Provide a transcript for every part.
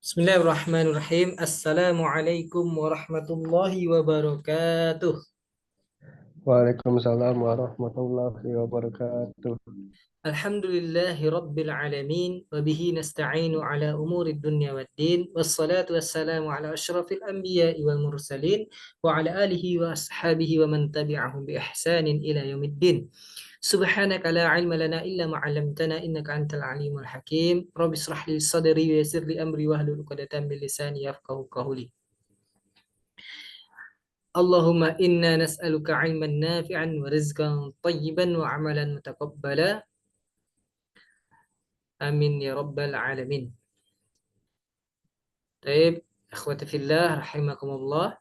Bismillahirrahmanirrahim. Assalamualaikum warahmatullahi wabarakatuh. Waalaikumsalam warahmatullahi wabarakatuh. Alhamdulillahi rabbil alamin. Wabihi nasta'inu ala umuri dunya waddin. Wassalatu wassalamu ala ashrafil anbiya'i wal mursalin. Wa ala alihi wa ashabihi wa man tabi'ahum bi ihsanin ila yaumiddin. Subhanaka la ilma lana illa ma 'allamtana innaka antal alimul hakim. Rabbi israh li sadri wa yassir li amri wahlul 'uqdatam min lisani yafqahu qawli. Allahumma inna nas'aluka ilman nafi'an wa rizqan tayyiban wa amalan mutaqabbala. Amin ya rabbal alamin. Baik, akhwati fillah rahimakumullah.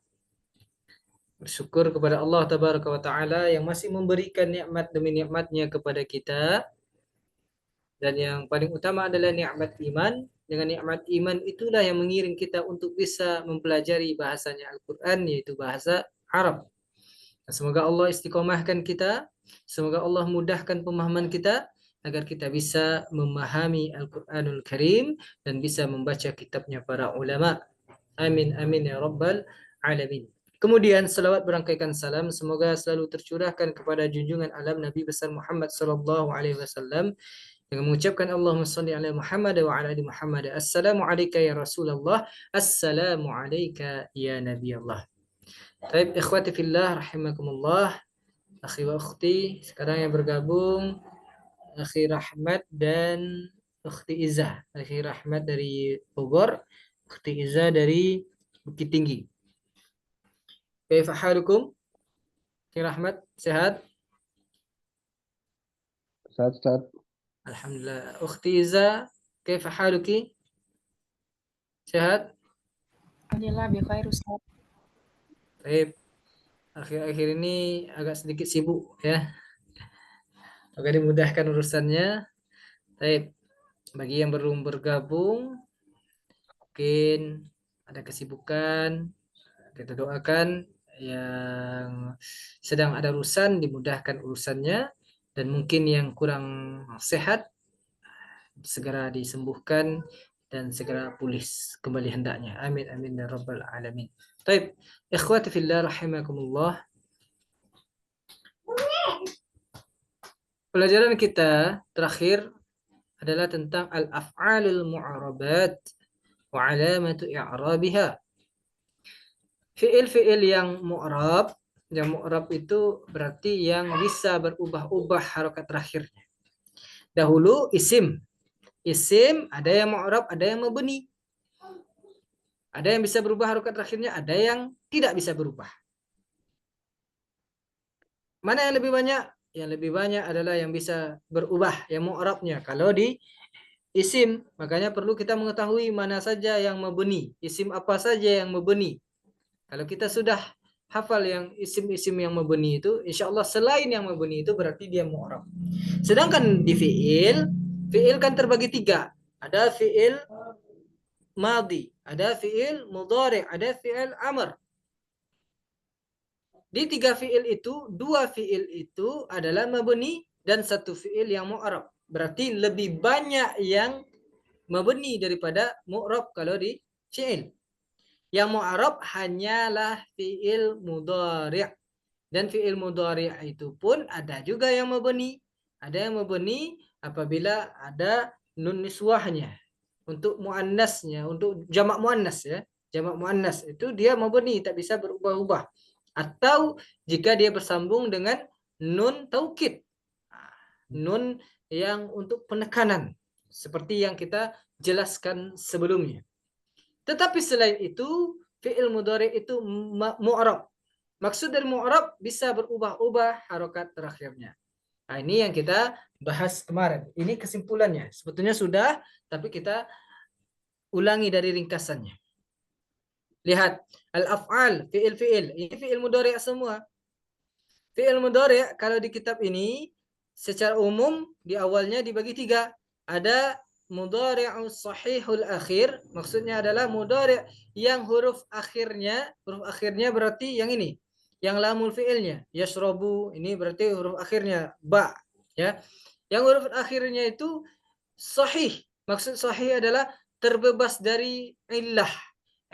Bersyukur kepada Allah tabaraka wa taala yang masih memberikan nikmat demi nikmatnya kepada kita, dan yang paling utama adalah nikmat iman. Dengan nikmat iman itulah yang mengiring kita untuk bisa mempelajari bahasanya Al-Qur'an, yaitu bahasa Arab. Semoga Allah istiqomahkan kita, semoga Allah mudahkan pemahaman kita agar kita bisa memahami Al-Qur'anul Karim dan bisa membaca kitabnya para ulama. Amin amin ya rabbal alamin. Kemudian selawat berangkaikan salam semoga selalu tercurahkan kepada junjungan alam Nabi besar Muhammad sallallahu alaihi wasallam dengan mengucapkan Allahumma shalli ala Muhammad wa ala ali Muhammad. Assalamu alayka ya Rasulullah, assalamu alayka ya Nabi Allah. Baik, ikhwati fillah rahimakumullah, akhi wa ukhti, sekarang yang bergabung akhi Rahmat dan ukhti Izzah. Akhi Rahmat dari Bogor, ukhti Izzah dari Bukit Tinggi. Kaifa halukum? Akhi Rahmat, sehat? Ustaz, Alhamdulillah. Ukhti Izzah, kaifa haluki? Sehat? Alhamdulillah bi khair Ustaz. Baik. Akhir-akhir ini agak sedikit sibuk ya. Semoga dimudahkan urusannya. Baik. Bagi yang belum bergabung, mungkin ada kesibukan, kita doakan yang sedang ada urusan dimudahkan urusannya, dan mungkin yang kurang sehat segera disembuhkan dan segera pulih kembali hendaknya. Amin amin ya rabbal alamin. Baik, ikhwati fillah rahimakumullah. Pelajaran kita terakhir adalah tentang al-af'alul mu'arabat wa alamatu i'rabiha. Fi'il-fi'il yang mu'rab itu berarti yang bisa berubah-ubah harokat terakhirnya. Dahulu isim ada yang mu'rab, ada yang mabni. Ada yang bisa berubah harokat terakhirnya, ada yang tidak bisa berubah. Mana yang lebih banyak? Yang lebih banyak adalah yang bisa berubah, yang mu'rabnya. Kalau di isim, makanya perlu kita mengetahui mana saja yang mabni, isim apa saja yang mabni. Kalau kita sudah hafal yang isim-isim yang mabni itu, insya Allah selain yang mabni itu berarti dia mu'rab. Sedangkan di fi'il kan terbagi tiga. Ada fi'il madi, ada fi'il mudhari, ada fi'il amr. Di tiga fi'il itu, dua fi'il itu adalah mabni dan satu fi'il yang mu'rab. Berarti lebih banyak yang mabni daripada mu'rab kalau di fi'il. Yang mu'rab hanyalah fi'il mudhari'. Dan fi'il mudhari' itu pun ada juga yang mabni. Ada yang mabni apabila ada nun niswahnya. Untuk muannasnya, untuk jamak muannas ya. Jamak muannas itu dia mabni, tak bisa berubah-ubah. Atau jika dia bersambung dengan nun taukid. Nun yang untuk penekanan. Seperti yang kita jelaskan sebelumnya. Tetapi selain itu, fi'il mudhari itu mu'rab. Maksud dari mu'rab bisa berubah-ubah harokat terakhirnya. Nah, ini yang kita bahas kemarin. Ini kesimpulannya. Sebetulnya sudah, tapi kita ulangi dari ringkasannya. Lihat, al-af'al, fi'il-fi'il. Ini fi'il mudhari' semua. Fi'il mudhari' kalau di kitab ini, secara umum di awalnya dibagi tiga. Ada mudhari'u sahihul akhir, maksudnya adalah mudhari' yang huruf akhirnya berarti yang ini, yang lamul fi'ilnya, yashrabu, ini berarti huruf akhirnya ba, ya. Yang huruf akhirnya itu sahih. Maksud sahih adalah terbebas dari illah.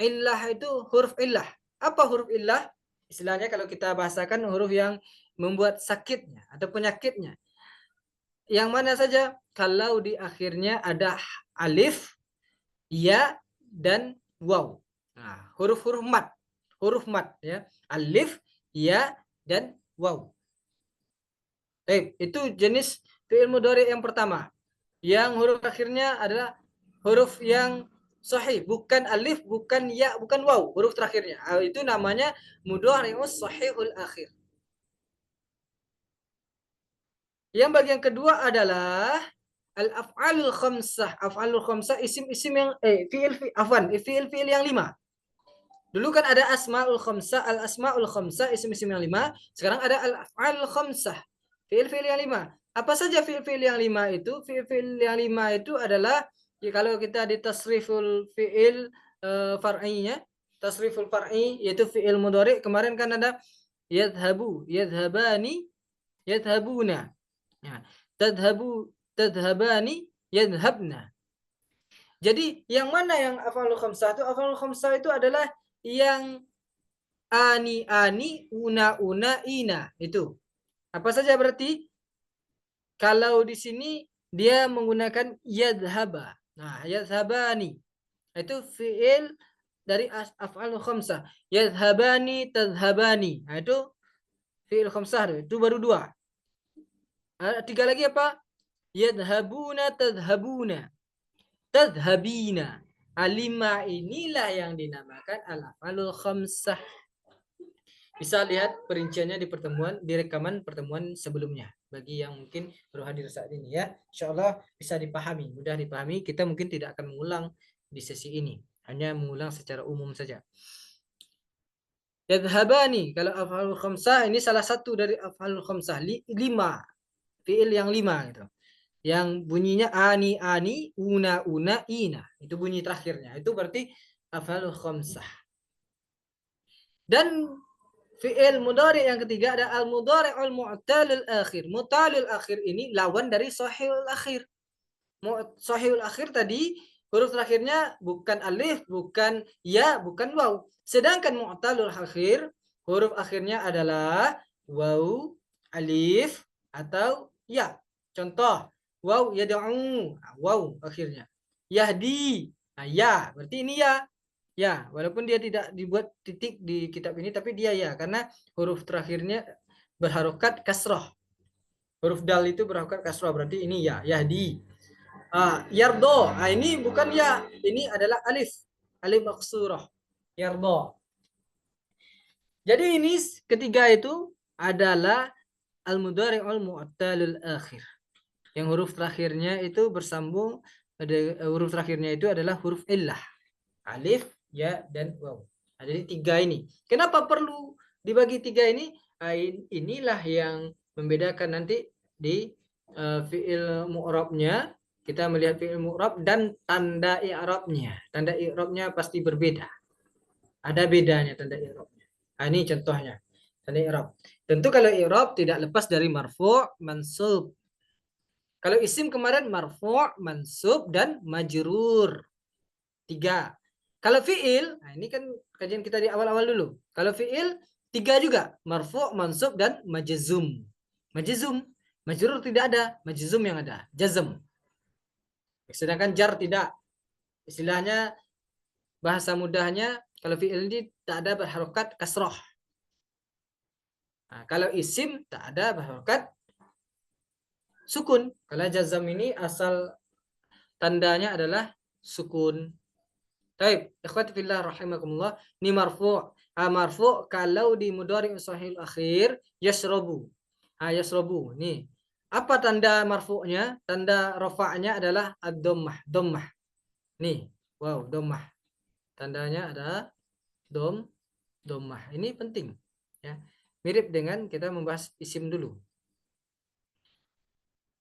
Illah itu huruf illah. Apa huruf illah? Istilahnya kalau kita bahasakan huruf yang membuat sakitnya atau penyakitnya. Yang mana saja? Kalau di akhirnya ada alif, ya, dan waw. Nah, huruf-huruf mat. Huruf mat ya. Alif, ya, dan waw. Baik, itu jenis fi'il mudhari yang pertama. Yang huruf akhirnya adalah huruf yang sahih, bukan alif, bukan ya, bukan waw, huruf terakhirnya. Itu namanya mudhari'us sahihul akhir. Yang bagian kedua adalah al-af'alul khamsah. Af'alul khamsah isim-isim yang fi'il-fi'il yang 5. Dulu kan ada asmaul khamsah, al-asmaul khamsah, isim-isim yang 5. Sekarang ada al-af'alul khamsah, fi'il-fi'il yang 5. Apa saja fi'il-fi'il yang 5 itu? Fi'il-fi'il yang 5 itu adalah ya, kalau kita di tasriful fi'il far'inya, tasriful far'i yaitu fi'il mudhari, kemarin kan ada yadhabu, yadhabani, yadhabuna. Ya, tadhabu, tadhabani, yadhabna. Jadi yang mana yang af'alul khamsah itu? Af'alul khamsah itu adalah yang ani, una, ina. Itu. Apa saja berarti? Kalau di sini dia menggunakan yadhaba. Nah, yadhabani. Itu fi'il dari af'alul khamsah. Yadhabani, tadhabani. Nah, itu fi'il khamsah. Itu baru 2. 3 lagi apa? Yadhabuna, tadhabuna, tadhabina. 5 inilah yang dinamakan al-af'alul khamsah. Bisa lihat perinciannya di rekaman pertemuan sebelumnya. Bagi yang mungkin baru hadir saat ini ya, insyaallah bisa dipahami, mudah dipahami. Kita mungkin tidak akan mengulang di sesi ini, hanya mengulang secara umum saja. Yadhabani, kalau af'alul khamsah ini salah satu dari af'alul khamsah, 5 fi'il yang 5 gitu. Yang bunyinya ani, una, ina. Itu bunyi terakhirnya. Itu berarti af'alul khamsah. Dan fi'il mudhari yang ketiga ada al-mudhari'ul mu'talil akhir. Mu'talil akhir ini lawan dari sahihul akhir. Sahihul akhir tadi huruf terakhirnya bukan alif, bukan ya, bukan waw. Sedangkan mu'talul akhir huruf akhirnya adalah waw, alif, atau ya. Contoh, waw yad'u, waw akhirnya. Yahdi, nah, ya, berarti ini ya. Ya, walaupun dia tidak dibuat titik di kitab ini, tapi dia ya, karena huruf terakhirnya berharokat kasroh. Huruf dal itu berharokat kasroh, berarti ini ya, yahdi. Yardo, ini bukan ya, ini adalah alif, alif maksurah, yardo. Jadi ini ketiga itu adalah al-mudhari'ul mu'talul akhir. Yang huruf terakhirnya itu bersambung, huruf terakhirnya itu adalah huruf illah, alif, ya, dan waw. Nah, jadi 3 ini. Kenapa perlu dibagi 3 ini? Inilah yang membedakan nanti di fi'il mu'rabnya. Kita melihat fi'il mu'rab dan tanda i'rabnya. Tanda i'rabnya pasti berbeda. Ada bedanya tanda i'rabnya. Nah, ini contohnya. Tanda i'rab. Tentu kalau i'rab tidak lepas dari marfu', mansub. Kalau isim kemarin marfu', mansub, dan majrur. 3. Kalau fi'il, nah ini kan kajian kita di awal-awal dulu. Kalau fi'il 3 juga, marfu', mansub, dan majzum. Majzum, majrur tidak ada, majzum yang ada, jazm. Sedangkan jar tidak. Istilahnya bahasa mudahnya kalau fi'il ini tak ada berharokat kasroh. Nah, kalau isim tak ada berharokat sukun. Kalau jazm ini asal tandanya adalah sukun. Baik, ikhwati fillah rahimakumullah, ini marfu'. Marfu' kalau di mudhari' sahih akhir yasrabu. Yasrabu. Nih. Apa tanda marfu'nya? Tanda rafa'nya adalah ad-dhammah, dhammah. Nih, wow, dhammah. Tandanya ada dhammah. Ini penting ya. Mirip dengan kita membahas isim dulu.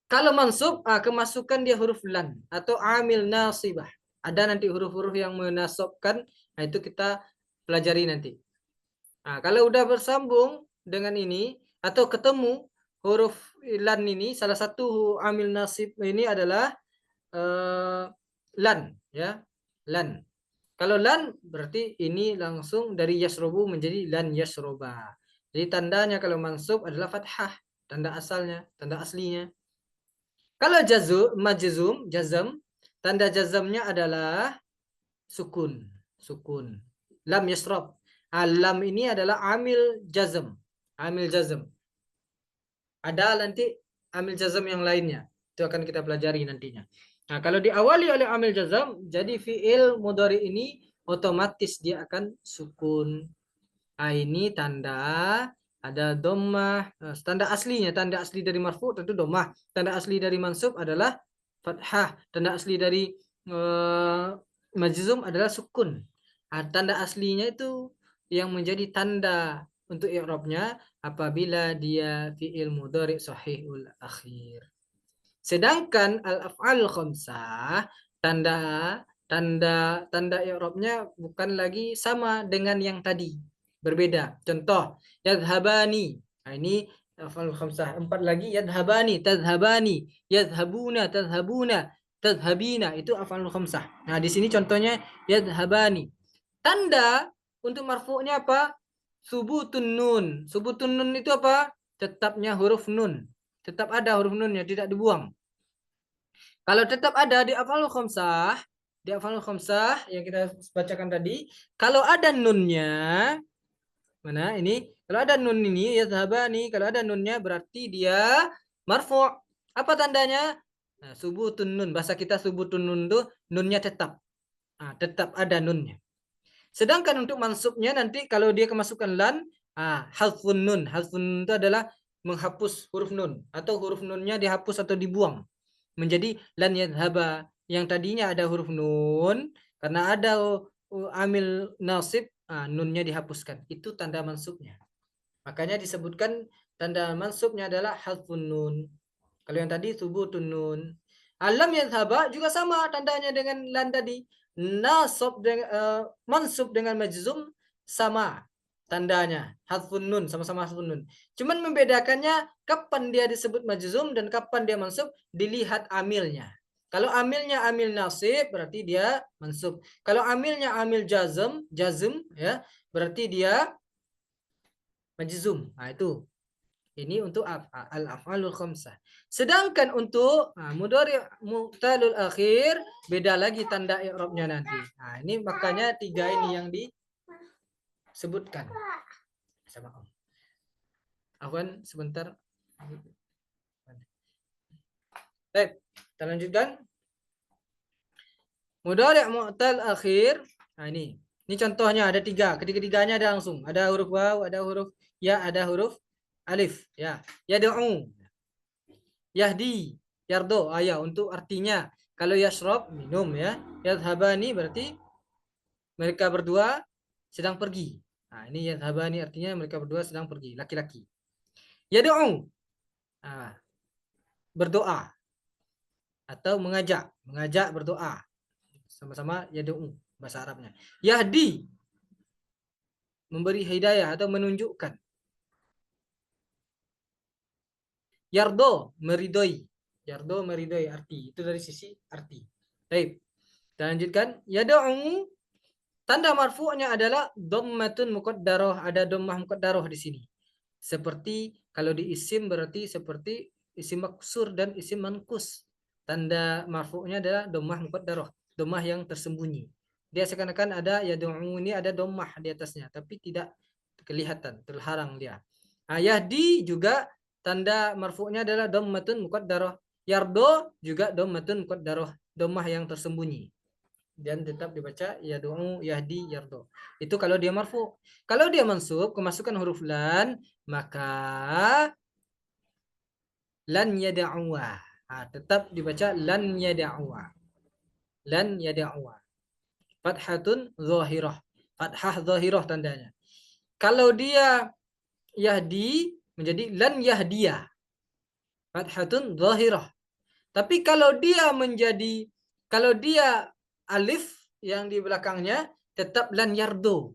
Kalau mansub, kemasukan dia huruf lan atau amil nasibah. Ada nanti huruf-huruf yang menasabkan, nah itu kita pelajari nanti. Nah, kalau udah bersambung dengan ini atau ketemu huruf lan ini, salah satu amil nasib ini adalah lan, ya. Lan. Kalau lan berarti ini langsung dari yasrobu menjadi lan yasroba. Jadi tandanya kalau mansub adalah fathah, tanda asalnya, tanda aslinya. Kalau jazam, tanda jazamnya adalah sukun, sukun. Lam yasrob. Lam ini adalah amil jazam, amil jazam. Ada nanti amil jazam yang lainnya. Itu akan kita pelajari nantinya. Nah, kalau diawali oleh amil jazam, jadi fiil mudhari ini otomatis dia akan sukun. Nah, ini tanda ada dhammah, tanda aslinya, tanda asli dari marfu tentu dhammah. Tanda asli dari mansub adalah fathah. Tanda asli dari majzum adalah sukun. Nah, tanda aslinya itu yang menjadi tanda untuk i'rabnya apabila dia fiil mudhari sahihul akhir. Sedangkan al-af'al khamsah tanda tanda i'rabnya bukan lagi sama dengan yang tadi. Berbeda. Contoh, yadhhabani. Nah, ini af'al khamsah. 4 lagi yadhhabani, tadhhabani, yadhhabuna, tadhhabuna, tadhhabina. Itu af'al khamsah. Nah, di sini contohnya yadhhabani. Tanda untuk marfu'nya apa? Subutun nun. Subutun nun itu apa? Tetapnya huruf nun. Tetap ada huruf nunnya, tidak dibuang. Kalau tetap ada di af'alul khamsah, di af'alul khamsah yang kita bacakan tadi, kalau ada nunnya, mana ini? Kalau ada nun ini, yadhhabani, kalau ada nunnya berarti dia marfu'. Apa tandanya? Nah, subutun nun. Bahasa kita subutun nun itu nunnya tetap. Nah, tetap ada nunnya. Sedangkan untuk mansubnya nanti kalau dia kemasukan lan, halfun nun. Halfun nun itu adalah menghapus huruf nun atau huruf nunnya dihapus atau dibuang menjadi lan yadhhaba. Yang tadinya ada huruf nun karena ada amil nasib, nunnya dihapuskan. Itu tanda mansubnya. Makanya disebutkan tanda mansubnya adalah halfun nun. Kalau yang tadi subutun nun. Lam yadhhaba juga sama tandanya dengan lan tadi. Nasab dengan mansub dengan majzum sama tandanya. Hadfun nun, sama-sama hadfun nun. Cuman membedakannya kapan dia disebut majzum dan kapan dia mansub dilihat amilnya. Kalau amilnya amil nasib berarti dia mansub. Kalau amilnya amil jazm ya, berarti dia majzum. Nah, itu. Ini untuk al-af'alul khamsah. Sedangkan untuk mudhari mu'talul akhir beda lagi tanda i'rabnya nanti. Nah, ini makanya 3 ini yang disebutkan. Sama Om. Afwan sebentar. Baik, kita lanjutkan. Mudhari mu'tal akhir. Nah, ini contohnya ada 3. Ketiga-tiganya ada langsung. Ada huruf waw, ada huruf ya, ada huruf alif, ya. Yad'u, yahdi, yardo. Ya, untuk artinya kalau yashrab minum ya. Yadhhabani berarti mereka berdua sedang pergi. Nah, ini yadhhabani artinya mereka berdua sedang pergi, laki-laki. Yad'u, berdoa atau mengajak berdoa. Sama-sama yad'u bahasa Arabnya. Yahdi, memberi hidayah atau menunjukkan. Yardo, meridoi. Yardo meridoi arti. Itu dari sisi arti. Baik. Kita lanjutkan. Yad'u, tanda marfu'nya adalah dhammatun muqaddarah. Ada dhammah muqaddarah di sini. Seperti kalau di isim berarti seperti isim maksur dan isim manqus. Tanda marfu'nya adalah dhammah muqaddarah. Dhammah yang tersembunyi. Dia seakan-akan ada yad'u ini ada dhammah di atasnya. Tapi tidak kelihatan. Terlarang dia. Yahdi juga tanda marfu'nya adalah dhammatun muqaddarah. Yardo juga dhammatun muqaddarah, dhammah yang tersembunyi. Dan tetap dibaca yad'u, yahdi, yardo. Itu kalau dia marfu'. Kalau dia mansub, kemasukan huruf lan, maka lan yad'uwa. Tetap dibaca lan yad'uwa. Lan yad'uwa. Fathatun zahirah. Fathah zahirah tandanya. Kalau dia yahdi menjadi lan yahdiyah. Fathatun zahirah. Tapi kalau dia alif yang di belakangnya tetap lan yardo.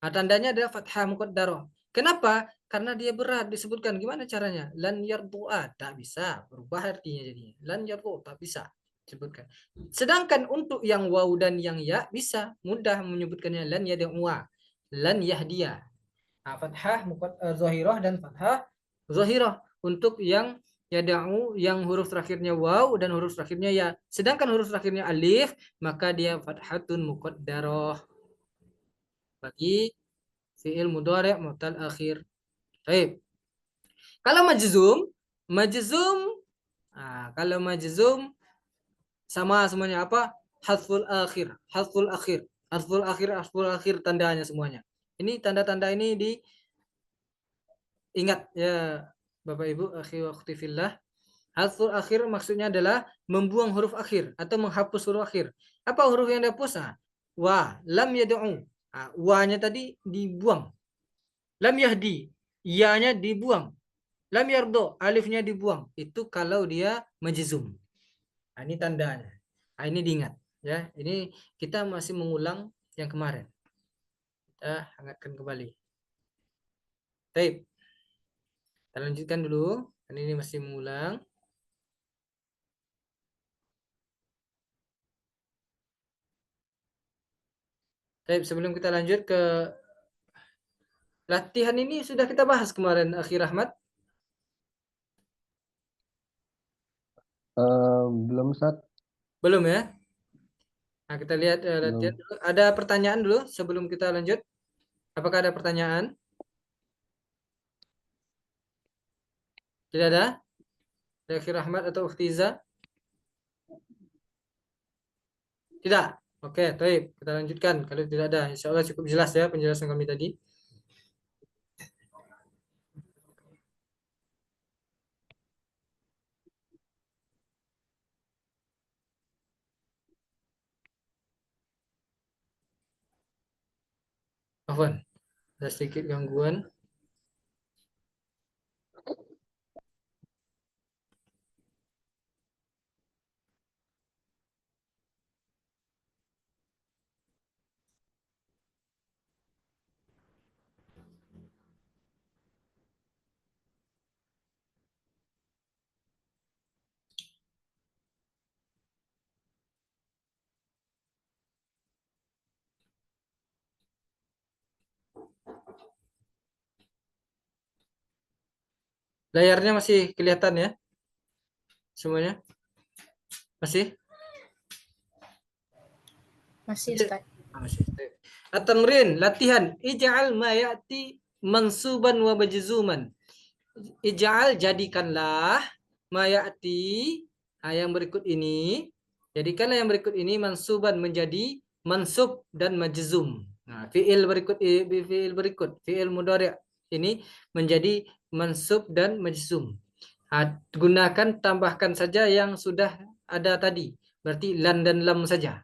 Tandanya adalah fathah muqaddarah. Kenapa? Karena dia berat disebutkan. Gimana caranya? Lan yardu'a, tak bisa. Berubah artinya jadinya. Lan yardu, tak bisa. Sebutkan. Sedangkan untuk yang waw dan yang ya bisa mudah menyebutkannya lan yad'uwa, lan yahdiya. Fathah zahirah dan fathah zahirah untuk yang yad'u yang huruf terakhirnya waw dan huruf terakhirnya ya. Sedangkan huruf terakhirnya alif maka dia fathatun muqaddarah bagi fi'il mudhari' mu'tal akhir. Baik. Kalau majzum, kalau majzum sama semuanya apa? Hadful akhir, hadful akhir, hadful akhir, hadful akhir tandanya semuanya. Ini tanda-tanda ini diingat ya Bapak Ibu, akhi wa akhti fillah. Hadful akhir maksudnya adalah membuang huruf akhir atau menghapus huruf akhir. Apa huruf yang dihapus? Wa, lam yad'u. Wa-nya tadi dibuang. Lam yahdi, ya-nya dibuang. Lam yardo, alifnya dibuang. Itu kalau dia majzum. Ini tandanya. Ini diingat ya. Ini kita masih mengulang yang kemarin. Kita hangatkan kembali. Baik. Kita lanjutkan dulu. Ini masih mengulang. Baik, sebelum kita lanjut ke latihan ini sudah kita bahas kemarin, Akhi Rahmat. Belum Ustaz. Belum ya? Nah, kita lihat latihan Belum. dulu. Ada pertanyaan dulu sebelum kita lanjut. Apakah ada pertanyaan? Tidak ada? Akhi Rahmat atau Ukhtiza? Tidak. Oke, baik. Kita lanjutkan. Kalau tidak ada, insya Allah cukup jelas ya penjelasan kami tadi. Afwan, ada sedikit gangguan. Layarnya masih kelihatan ya? Semuanya? Masih? Masih Ustaz. Masih. At-tamrin, latihan. Ij'al ma ya'ti mansuban wa majzuman. Ij'al, jadikanlah ma ya'ti, yang berikut ini. Jadikanlah yang berikut ini mansuban menjadi mansub dan majzum. Nah, fi'il berikut, fi'il mudhari' ini menjadi mansub dan majzum. Gunakan tambahkan saja yang sudah ada tadi. Berarti lan dan lam saja.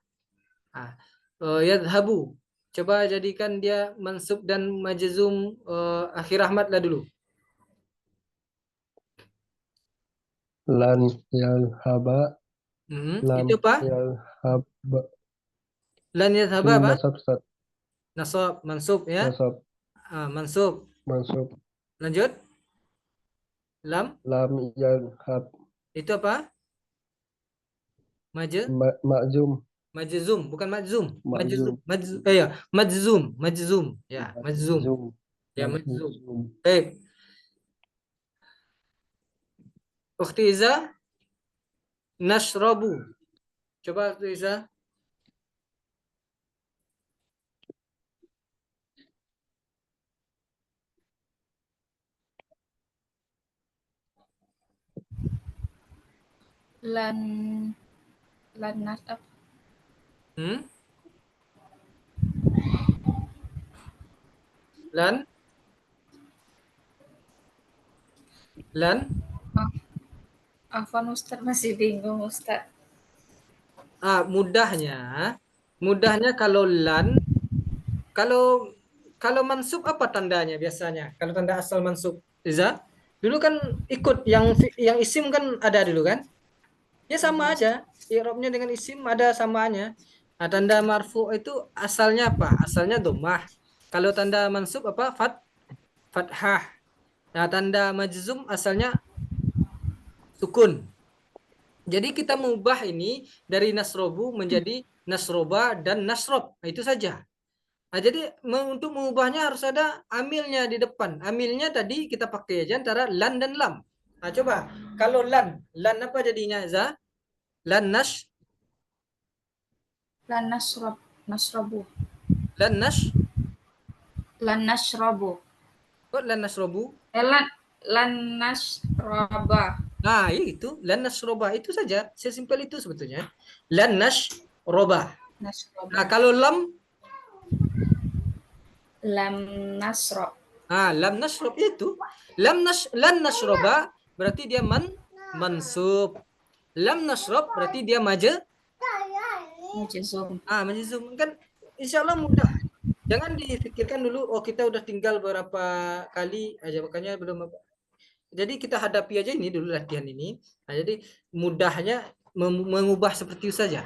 Yadhabu. Coba jadikan dia mansub dan majzum Akhi Rahmat lah dulu. Lan yalhaba. Lam Itu apa? yalhaba. Lan yadhaba Ini apa? nasab Ustaz. Nasab, mansub ya. Nasab. Mansub. Mansub. Lanjut. Lam. Lam yalhab. Itu apa? Ma'jum. Majzum, bukan majzum. Ma'jum. Majzum. Majzum. Ya, majzum. Ya, majzum. Ma'jum. Baik. Ukhti Iza, nashrabu. Coba Ukhti Iza. Lan nasab. Lan. Afwan Ustaz, masih bingung Ustaz. Mudahnya kalau lan, kalau mansub apa tandanya biasanya? Kalau tanda asal mansub, Iza? Dulu kan ikut yang isim kan ada dulu kan? Ya sama aja. I'rabnya dengan isim ada samaannya. Nah, tanda marfu itu asalnya apa? Asalnya dhammah. Kalau tanda mansub apa? Fathah. Nah, tanda majzum asalnya sukun. Jadi kita mengubah ini dari nasrobu menjadi nasroba dan nasrob. Nah, itu saja. Nah, jadi untuk mengubahnya harus ada amilnya di depan. Amilnya tadi kita pakai aja antara lan dan lam. Nah, coba kalau lan apa jadinya za? Lan Lan nasrobu. lan nash, Lan nasrobu. kok lan nasrobu? Lan nasroba. Nah, itu lan nasroba itu saja, sesimpel itu sebetulnya. Lan nasroba. Nasroba. Nah, kalau lam, Lam nasro. lam nasrob itu lan nasroba berarti dia mansub. Lam nasrob berarti dia Majzum. majzum kan, insya Allah mudah. Jangan dipikirkan dulu, oh kita udah tinggal berapa kali aja, makanya belum. Jadi kita hadapi aja ini dulu latihan ini. Nah, jadi mudahnya mengubah seperti itu saja.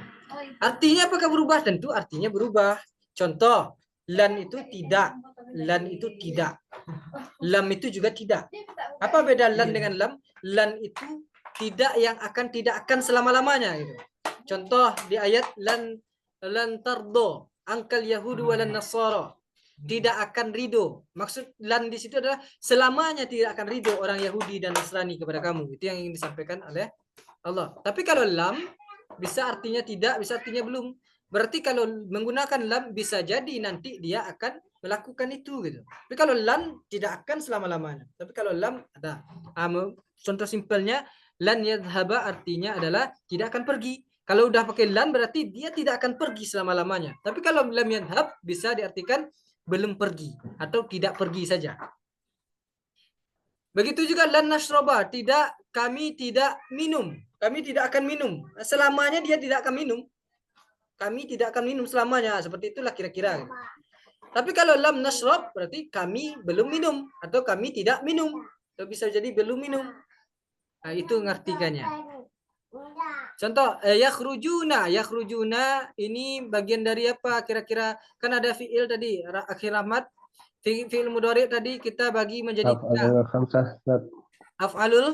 Artinya apakah berubah? Tentu artinya berubah. Contoh, lan itu tidak. Lan itu tidak. Lam itu juga tidak. Apa beda lan dengan lam? Lan itu tidak akan selama-lamanya gitu. Contoh di ayat lan tardo angkal yahudu walan nasara. Tidak akan ridho. Maksud lan di situ adalah selamanya tidak akan ridho orang Yahudi dan Nasrani kepada kamu. Itu yang ingin disampaikan oleh Allah. Tapi kalau lam bisa artinya tidak, bisa artinya belum. Berarti kalau menggunakan lam bisa jadi nanti dia akan melakukan itu gitu. Tapi kalau lan tidak akan selama-lamanya. Tapi kalau lam ada. Contoh simpelnya lan yadhhaba artinya adalah tidak akan pergi. Kalau udah pakai lan berarti dia tidak akan pergi selama-lamanya. Tapi kalau lam yadhhab bisa diartikan belum pergi atau tidak pergi saja. Begitu juga lan nasroba, kami tidak minum. Kami tidak akan minum. Selamanya dia tidak akan minum. Kami tidak akan minum selamanya. Seperti itulah kira-kira. Tapi kalau lam nasrob berarti kami belum minum atau kami tidak minum. Atau bisa jadi belum minum. Nah, itu ngartikannya. Contoh, yakhrujuna ini bagian dari apa kira-kira? Kan ada fiil tadi, akhir rahmat. Fiil mudhari tadi kita bagi menjadi Af'alul khamsah. af'alul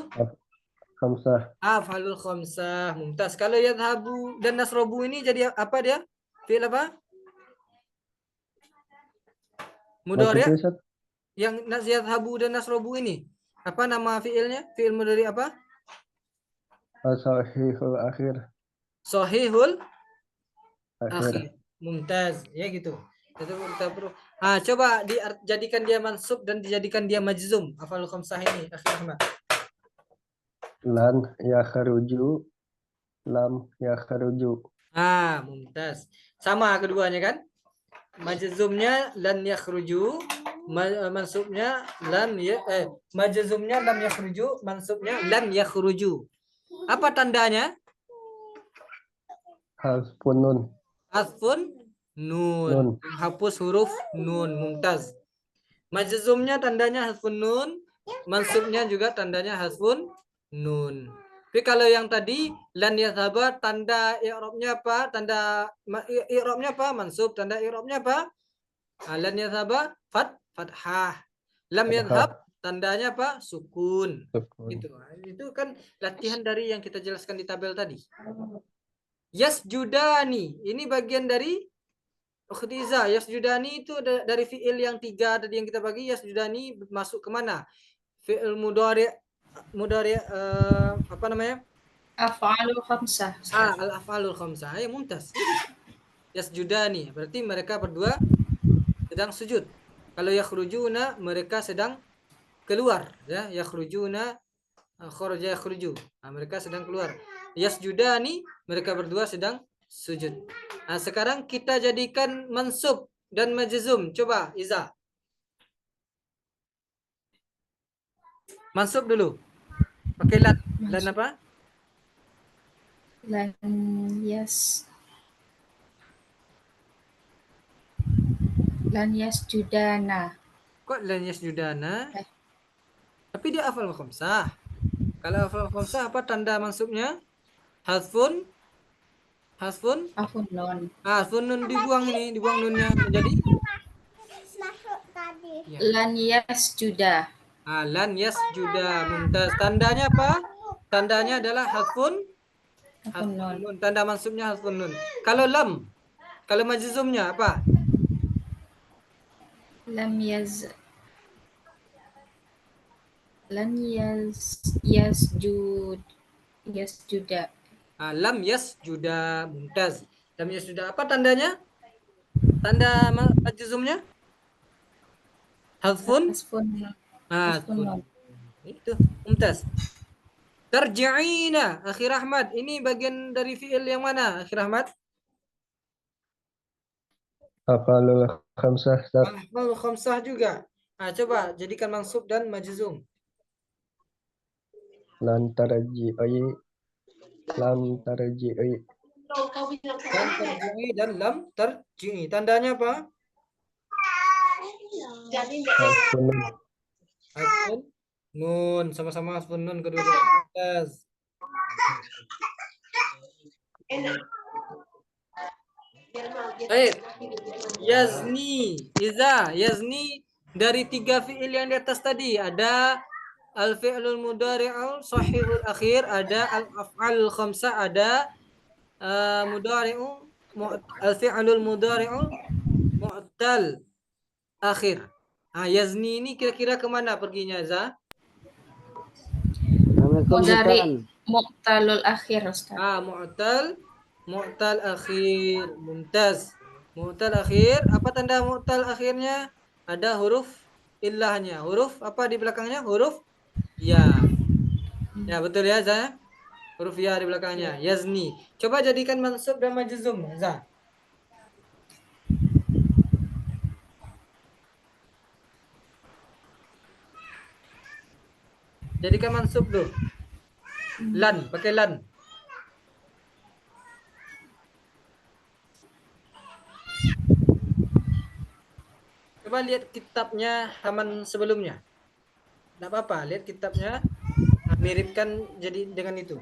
Khamsah. af'alul khamsah. Mumtaz. Kalau yadhabu dan nasrobu ini jadi apa dia? Fiil apa? Mudhari. Yang yadhabu dan nasrobu ini. Apa nama fiilnya? Fiil mudhari apa? Sahihul akhir. Sahihul akhir. Mumtaz. Ya gitu. Itu kita perlu. Coba dijadikan dia mansub dan dijadikan dia majzum. Af'alul khamsah ini akhir rahmat. Lan yakhruju, lam yakhruju. Mumtaz. Sama keduanya kan? Majzumnya lan yakhruju, mansubnya majzumnya lam yakhruju, mansubnya lan yakhruju. Apa tandanya? Hasfun nun. Hasfun nun. Hapus huruf nun. Mumtaz. Majzumnya tandanya hasfun nun, mansubnya juga tandanya hasfun nun. Tapi kalau yang tadi lan yadhhaba, tanda i'rabnya apa? Tanda i'rabnya apa? Mansub. Tanda i'rabnya apa? Lan yadhhaba fathah. Lam yadhhab tandanya apa? Sukun. Itu kan latihan dari yang kita jelaskan di tabel tadi. Yasjudani, ini bagian dari Ukhtiza. Yasjudani itu dari fiil yang 3 tadi yang kita bagi. Yasjudani masuk ke mana? Fiil mudhari apa namanya? Af'alul khamsah. Al-af'alul khamsah. Ya, mumtaz. Yasjudani, berarti mereka berdua sedang sujud. Kalau yakhrujuna, mereka sedang keluar, ya. Yakhrujuna, kharaja yakhruju. Mereka sedang keluar. Yasjudani, mereka berdua sedang sujud. Sekarang kita jadikan mansub dan majzum. Coba Iza. Mansub dulu. Pakai lan. Lan apa? Lan yasjudana. Kok lan yasjudana? Tapi dia af'al khamsah. Kalau af'al khamsah apa tanda mansubnya? Hasfun nun. Hasfun nun dibuang nunnya menjadi Lan yasjuda. Lan yasjuda. Mumtaz. Tandanya apa? Tandanya adalah hasfun Harfun nun. Nun. Tanda mansubnya harfun nun. Kalau lam, kalau majzumnya apa? Lam yaz Lan yasjuda. Lam yasjuda. Mumtaz. Lam yasjuda apa tandanya? Tanda majzumnya? Harfun. Hasfun nun. Harfun Harfun. nun. Itu mumtaz. Tarji'ina, Akhir Ahmad. Ini bagian dari fi'il yang mana, Akhir Ahmad? Afalul khamsah, Ustaz. Af'al khamsah juga. Coba jadikan mansub dan majzum. Lan tarji'i, lam tarji'i, Dan terji'i dan lam terji'i. Tandanya apa? harfun nun. Harfun nun. Sama-sama harfun nun kedua-dua. Mumtaz. Baik. Yazni. Yazni dari 3 fi'il yang di atas tadi. Ada al-fi'lul mudhari'ul sahihul akhir. Ada al-af'alul khamsah. Ada al-fi'lul mudhari'ul mu'tal akhir. Yazni ini kira-kira kemana perginya, Za? Mudari mu'talul akhir, Ustaz. Mu'tal akhir. Mumtaz. Mu'tal akhir. Apa tanda mu'tal akhirnya? Ada huruf illahnya. Huruf apa di belakangnya? Huruf ya. Ya, betul ya, Za? Huruf ya di belakangnya. Yazni. Coba jadikan mansub dan majzum, Za. Jadikan mansub tuh. Lan, pakai lan. Coba lihat kitabnya halaman sebelumnya. Tidak apa-apa, lihat kitabnya. Miripkan jadi dengan itu.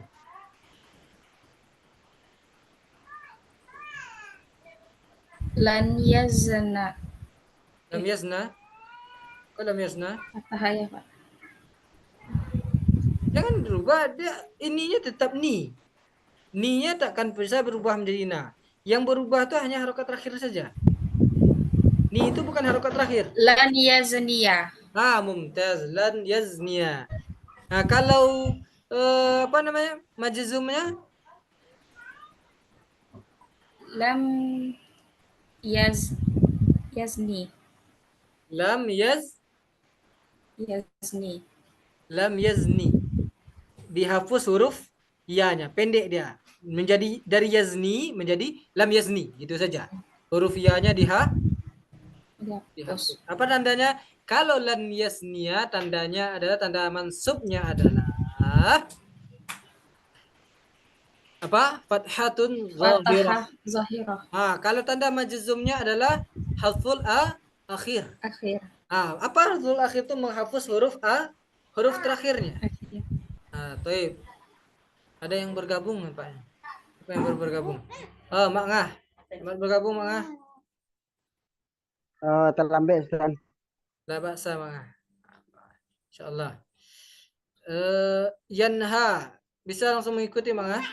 Lan yazna. Lam yazna. Kok lam yazna? Fathah ya, Pak. Jangan berubah, dia ininya tetap ni. Ni-nya takkan bisa berubah menjadi na. Yang berubah itu hanya harokat terakhir saja. Ni itu bukan harokat terakhir. Lan yazniya. Mumtaz. Lan yazniya. Nah, kalau apa namanya? Majzumnya? Lam yazni. Lam Yazni. yazni. Dihapus huruf ya-nya, pendek dia. Menjadi dari yazni menjadi lam yazni, gitu saja. Huruf ya-nya dihapus. Apa tandanya? Kalau lan yasniya, tandanya adalah tanda mansubnya adalah apa? Fathatun zahirah. Fathah zahirah. Kalau tanda majzumnya adalah harful akhir. Akhir. Apa harful akhir itu menghapus huruf huruf terakhirnya. Akhir. Taib. Ada yang bergabung Pak? Apa yang baru bergabung? Mak Ngah. Bergabung Mak Ngah. Terlambat, Ustaz. La ba'sa Mak Ngah. Insyaallah. Yanha. Bisa langsung mengikuti Mak Ngah?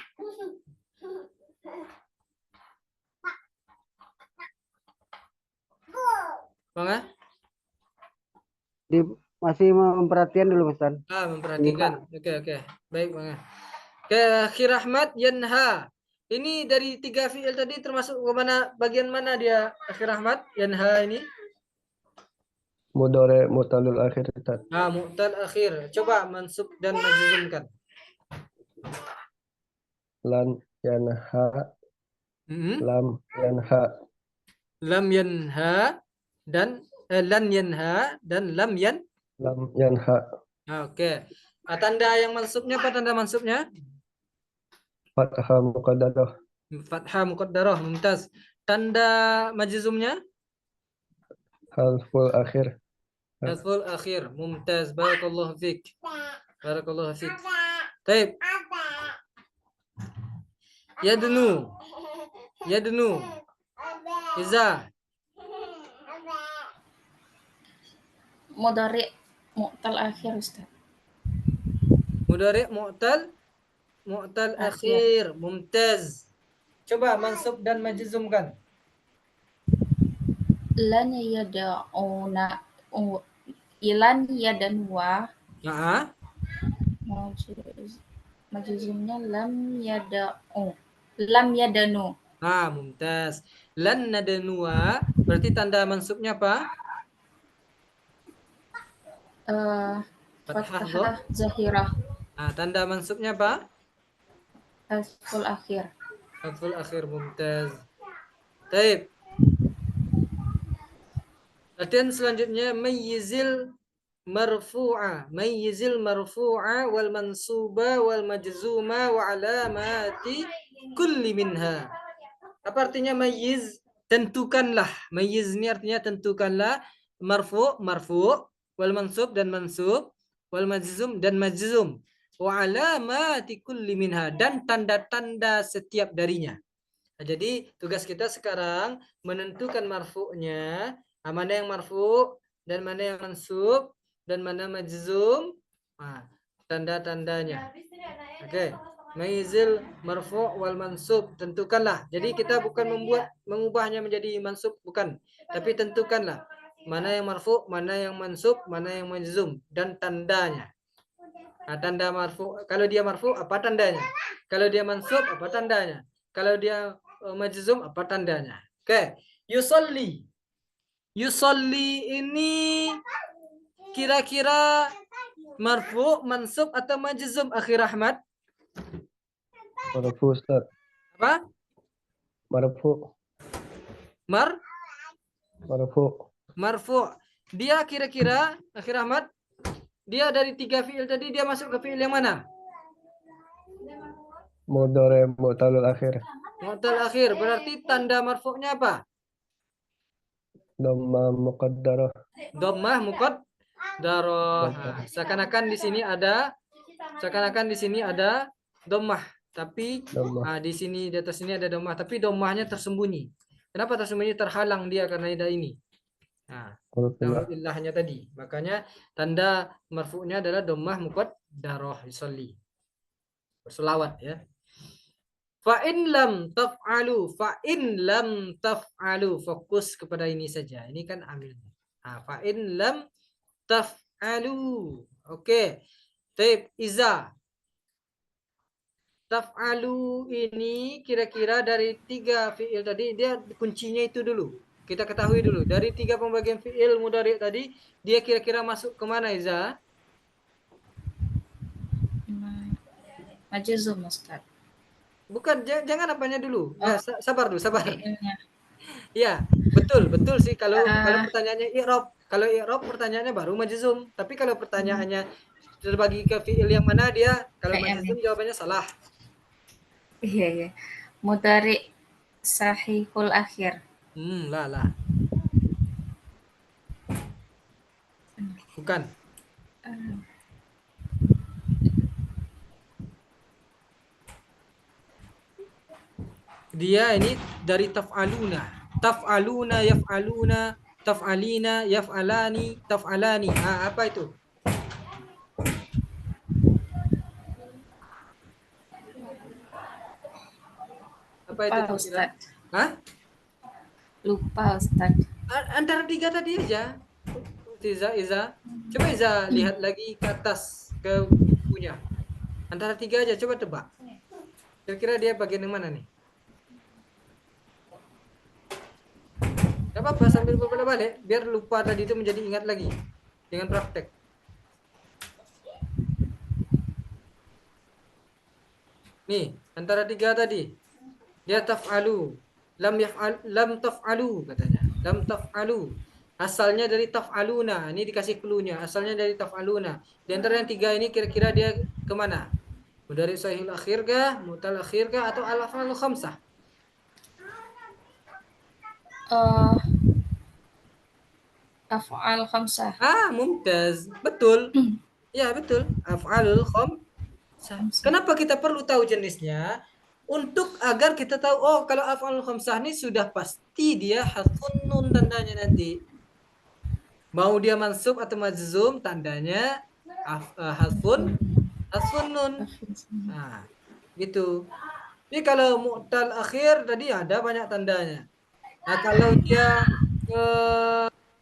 Mak Ngah? Masih memperhatikan dulu, Ustaz. Memperhatikan. Oke. Baik Mak Ngah. Akhir Ahmad yanha. Ini dari 3 fiil tadi termasuk bagian mana dia Akhir Ahmad? Yanha ini? Mudhari mu'talul akhir, Ustaz. Mu'tal akhir. Coba mansub dan majzumkan. Lan yanha, lam yanha. Lam yanha dan lan yanha dan lam yanha. Oke. Tanda yang mansubnya apa tanda mansubnya? Fathah muqaddarah. Fathah muqaddarah. Mumtaz. Tanda majzumnya? Harful akhir. Harful akhir. Mumtaz. Barakallahu fik. Barakallahu fik. Baik. Yadnu. Iza. Mudari mu'tal akhir, Ustaz. Mudhari mu'tal mu'tal Akhir. akhir. Mumtaz. Coba mansub dan majzumkan. Lan yad'una ilan yadanwa Nah, majzumnya lam yadanu mumtaz. Lan nadanua berarti tanda mansubnya apa? Fathah dho. fathah zahirah Tanda mansubnya apa? hasful akhir. Hadful akhir. Mumtaz. Taib. Latihan selanjutnya mayyizil marfu'a. Mayyizil marfu'a wal mansuba wal majzuma wa alamati kulli minha. Apa artinya mayyiz? Tentukanlah. Mayyiz ini artinya tentukanlah. Marfu' wal mansub dan mansub, wal majzum dan majzum, wa alamati kulli minha dan tanda-tanda setiap darinya. Nah, jadi tugas kita sekarang menentukan marfu'nya, mana yang marfu' dan mana yang mansub dan mana majzum, tanda-tandanya. Oke. Maizil marfu' wal mansub, tentukanlah. Jadi kita bukan mengubahnya menjadi mansub, bukan, tapi tentukanlah mana yang marfu', mana yang mansub, mana yang majzum dan tandanya. Tanda marfu', kalau dia marfu' apa tandanya? Kalau dia mansub apa tandanya? Kalau dia majzum apa tandanya? Oke. Yusolli. Yusolli ini kira-kira marfu', mansub atau majzum akhir Ahmad? Marfu, Ustaz. Apa? Marfu. Marfu. Dia kira-kira akhir Ahmad, dia dari 3 fiil tadi dia masuk ke fiil yang mana? Mudhari mu'talul akhir. Mu'tal akhir. Berarti tanda marfu'nya apa? Dhamma muqaddarah. Dhammah muqaddarah. Seakan-akan di sini ada dhammah, tapi di sini di atas ini ada dhammah, tapi dhammahnya tersembunyi. Kenapa tersembunyi? Terhalang dia karena ada ini. Illahnya tadi. Makanya tanda marfu'nya adalah dhammah muqaddarah. Yusolli. Berselawat ya. Fa in lam taf'alu, fokus kepada ini saja. Ini kan amilnya. Fa in lam taf'alu. Oke. Taib iza. Taf'alu ini kira-kira dari 3 fiil tadi, dia kuncinya itu dulu. Kita ketahui dulu. Dari 3 pembagian fiil mudhari tadi, dia kira-kira masuk ke mana Iza? Majzum, Ustaz. Bukan, jangan apanya dulu. Sabar dulu. Fiilnya. Ya, betul sih kalau pertanyaannya i'rab. Kalau i'rab pertanyaannya baru majzum. Tapi kalau pertanyaannya terbagi ke fiil yang mana dia, kalau majzum jawabannya salah. Iya. Mudhari sahihul akhir. Lah. Bukan. Dia ini dari taf'aluna, yaf'aluna, taf'alina, yaf'alani, taf'alani. Apa itu? Apa itu? Ustaz. Lupa Ustaz. Antara 3 tadi aja. Iza. Coba Iza lihat lagi ke atas ke bukunya. Antara 3 aja, coba tebak. Kira-kira dia bagian yang mana nih? Gak apa-apa, sambil bolak-balik biar lupa tadi itu menjadi ingat lagi dengan praktek. Nih, antara 3 tadi. Dia taf'alu, lam taf'alu katanya. Lam taf'alu. Asalnya dari taf'aluna. Ini dikasih clue-nya. Asalnya dari taf'aluna. Di antara yang 3 ini kira-kira dia kemana? Mudhari sahihul akhir kah, mu'tal akhir kah, atau al-af'alul khamsah? Af'al khamsah. Mumtaz. Betul. Ya, betul. Af'alul khamsah. Kenapa kita perlu tahu jenisnya? Untuk agar kita tahu, kalau af'alul khamsah ini sudah pasti dia hadfun nun tandanya nanti. Mau dia mansub atau majzum, tandanya hadfun nun. gitu. Jadi kalau mu'tal akhir tadi ada banyak tandanya. Nah, kalau dia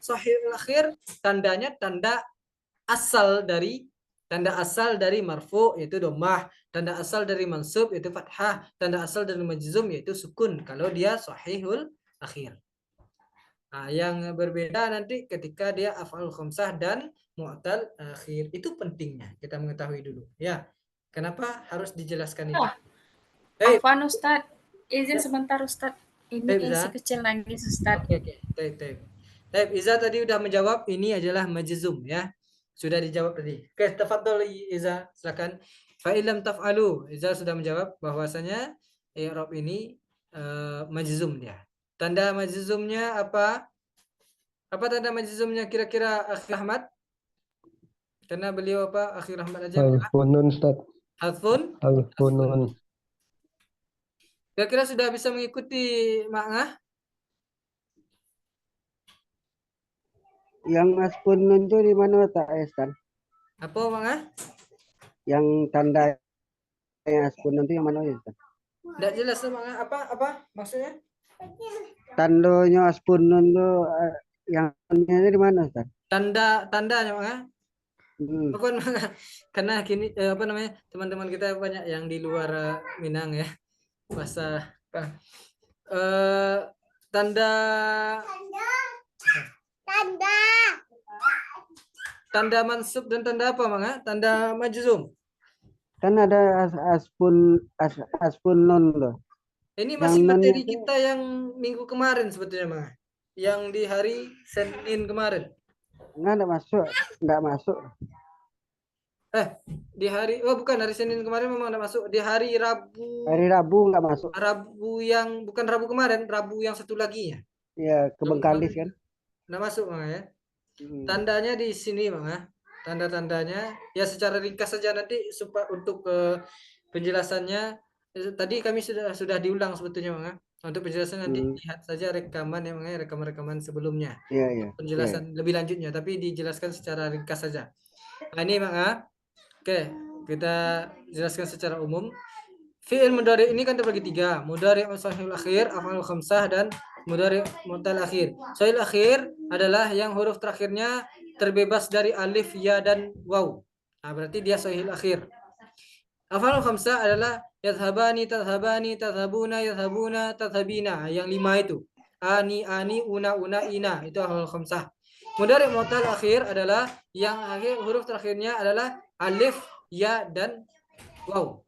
sahih akhir, tandanya tanda asal dari marfu yaitu dhammah, tanda asal dari mansub yaitu fathah, tanda asal dari majzum yaitu sukun kalau dia sahihul akhir. Nah, yang berbeda nanti ketika dia af'al khamsah dan mu'tal akhir. Itu pentingnya kita mengetahui dulu. Ya. Kenapa harus dijelaskan itu? Baik, Afwan Ustadz, izin sebentar Ustadz. baik, Ini si Iza. kecil nangis Ustadz. Oke, oke. Baik, baik. Baik, Iza tadi udah menjawab ini adalah majzum ya. Sudah dijawab tadi. Oke, tafadhol Iza, silakan. Fa illam taf'alu. Iza sudah menjawab bahwasanya i'rab ini majzum dia. Tanda majzumnya apa? Apa tanda majzumnya kira-kira Akhir Ahmad? Karena beliau apa? Akhir Ahmad aja. Al-Funun, Ustaz. Hadfun. Al-Funun. Kira-kira sudah bisa mengikuti makna? Yang aspunun itu di mana tak Estan? Apa makna? Yang tanda yang aspunun itu yang mana ya Estan? Tidak jelas makna apa maksudnya? Tandanya aspunun itu yang ini di mana Estan? Tandanya makna? Hmm. Bukan makna. Karena kini apa namanya? Teman-teman kita banyak yang di luar Minang ya. Bahasa tanda tanda mansub dan tanda apa makna? Tanda majzum. Kan ada aspunun loh. Ini Yang masih non materi itu kita yang minggu kemarin sebetulnya makna. Yang di hari Senin kemarin. nggak masuk. Di hari bukan hari Senin kemarin memang ada masuk. Di hari Rabu. Hari Rabu nggak masuk. Rabu yang bukan Rabu kemarin, Rabu yang satu lagi ya. Ya ke Bengkalis kan. Nggak masuk Bang ya. Hmm. Tandanya di sini Bang ya. Tanda-tandanya ya secara ringkas saja nanti supaya untuk penjelasannya tadi kami sudah diulang sebetulnya Bang ya. Untuk penjelasan nanti lihat saja rekaman ya Bang ya, rekaman sebelumnya. Iya. Penjelasan lebih lanjutnya tapi dijelaskan secara ringkas saja. Nah, ini Bang ya. Oke, kita jelaskan secara umum. Fi'il mudhari ini kan terbagi tiga. Mudhari sahihul akhir, af'al khamsah, dan mudhari mu'tal akhir. Sahihul akhir adalah yang huruf terakhirnya terbebas dari alif, ya, dan waw. Nah, berarti dia sahihul akhir. Af'al khamsah adalah yadhhabani, tadhhabani, tadhhabuna, yadhhabuna, tadhhabina. Yang 5 itu. Ani, una, ina. Itu af'al khamsah. Mudhari mu'tal akhir adalah yang akhir huruf terakhirnya adalah alif, ya, dan waw.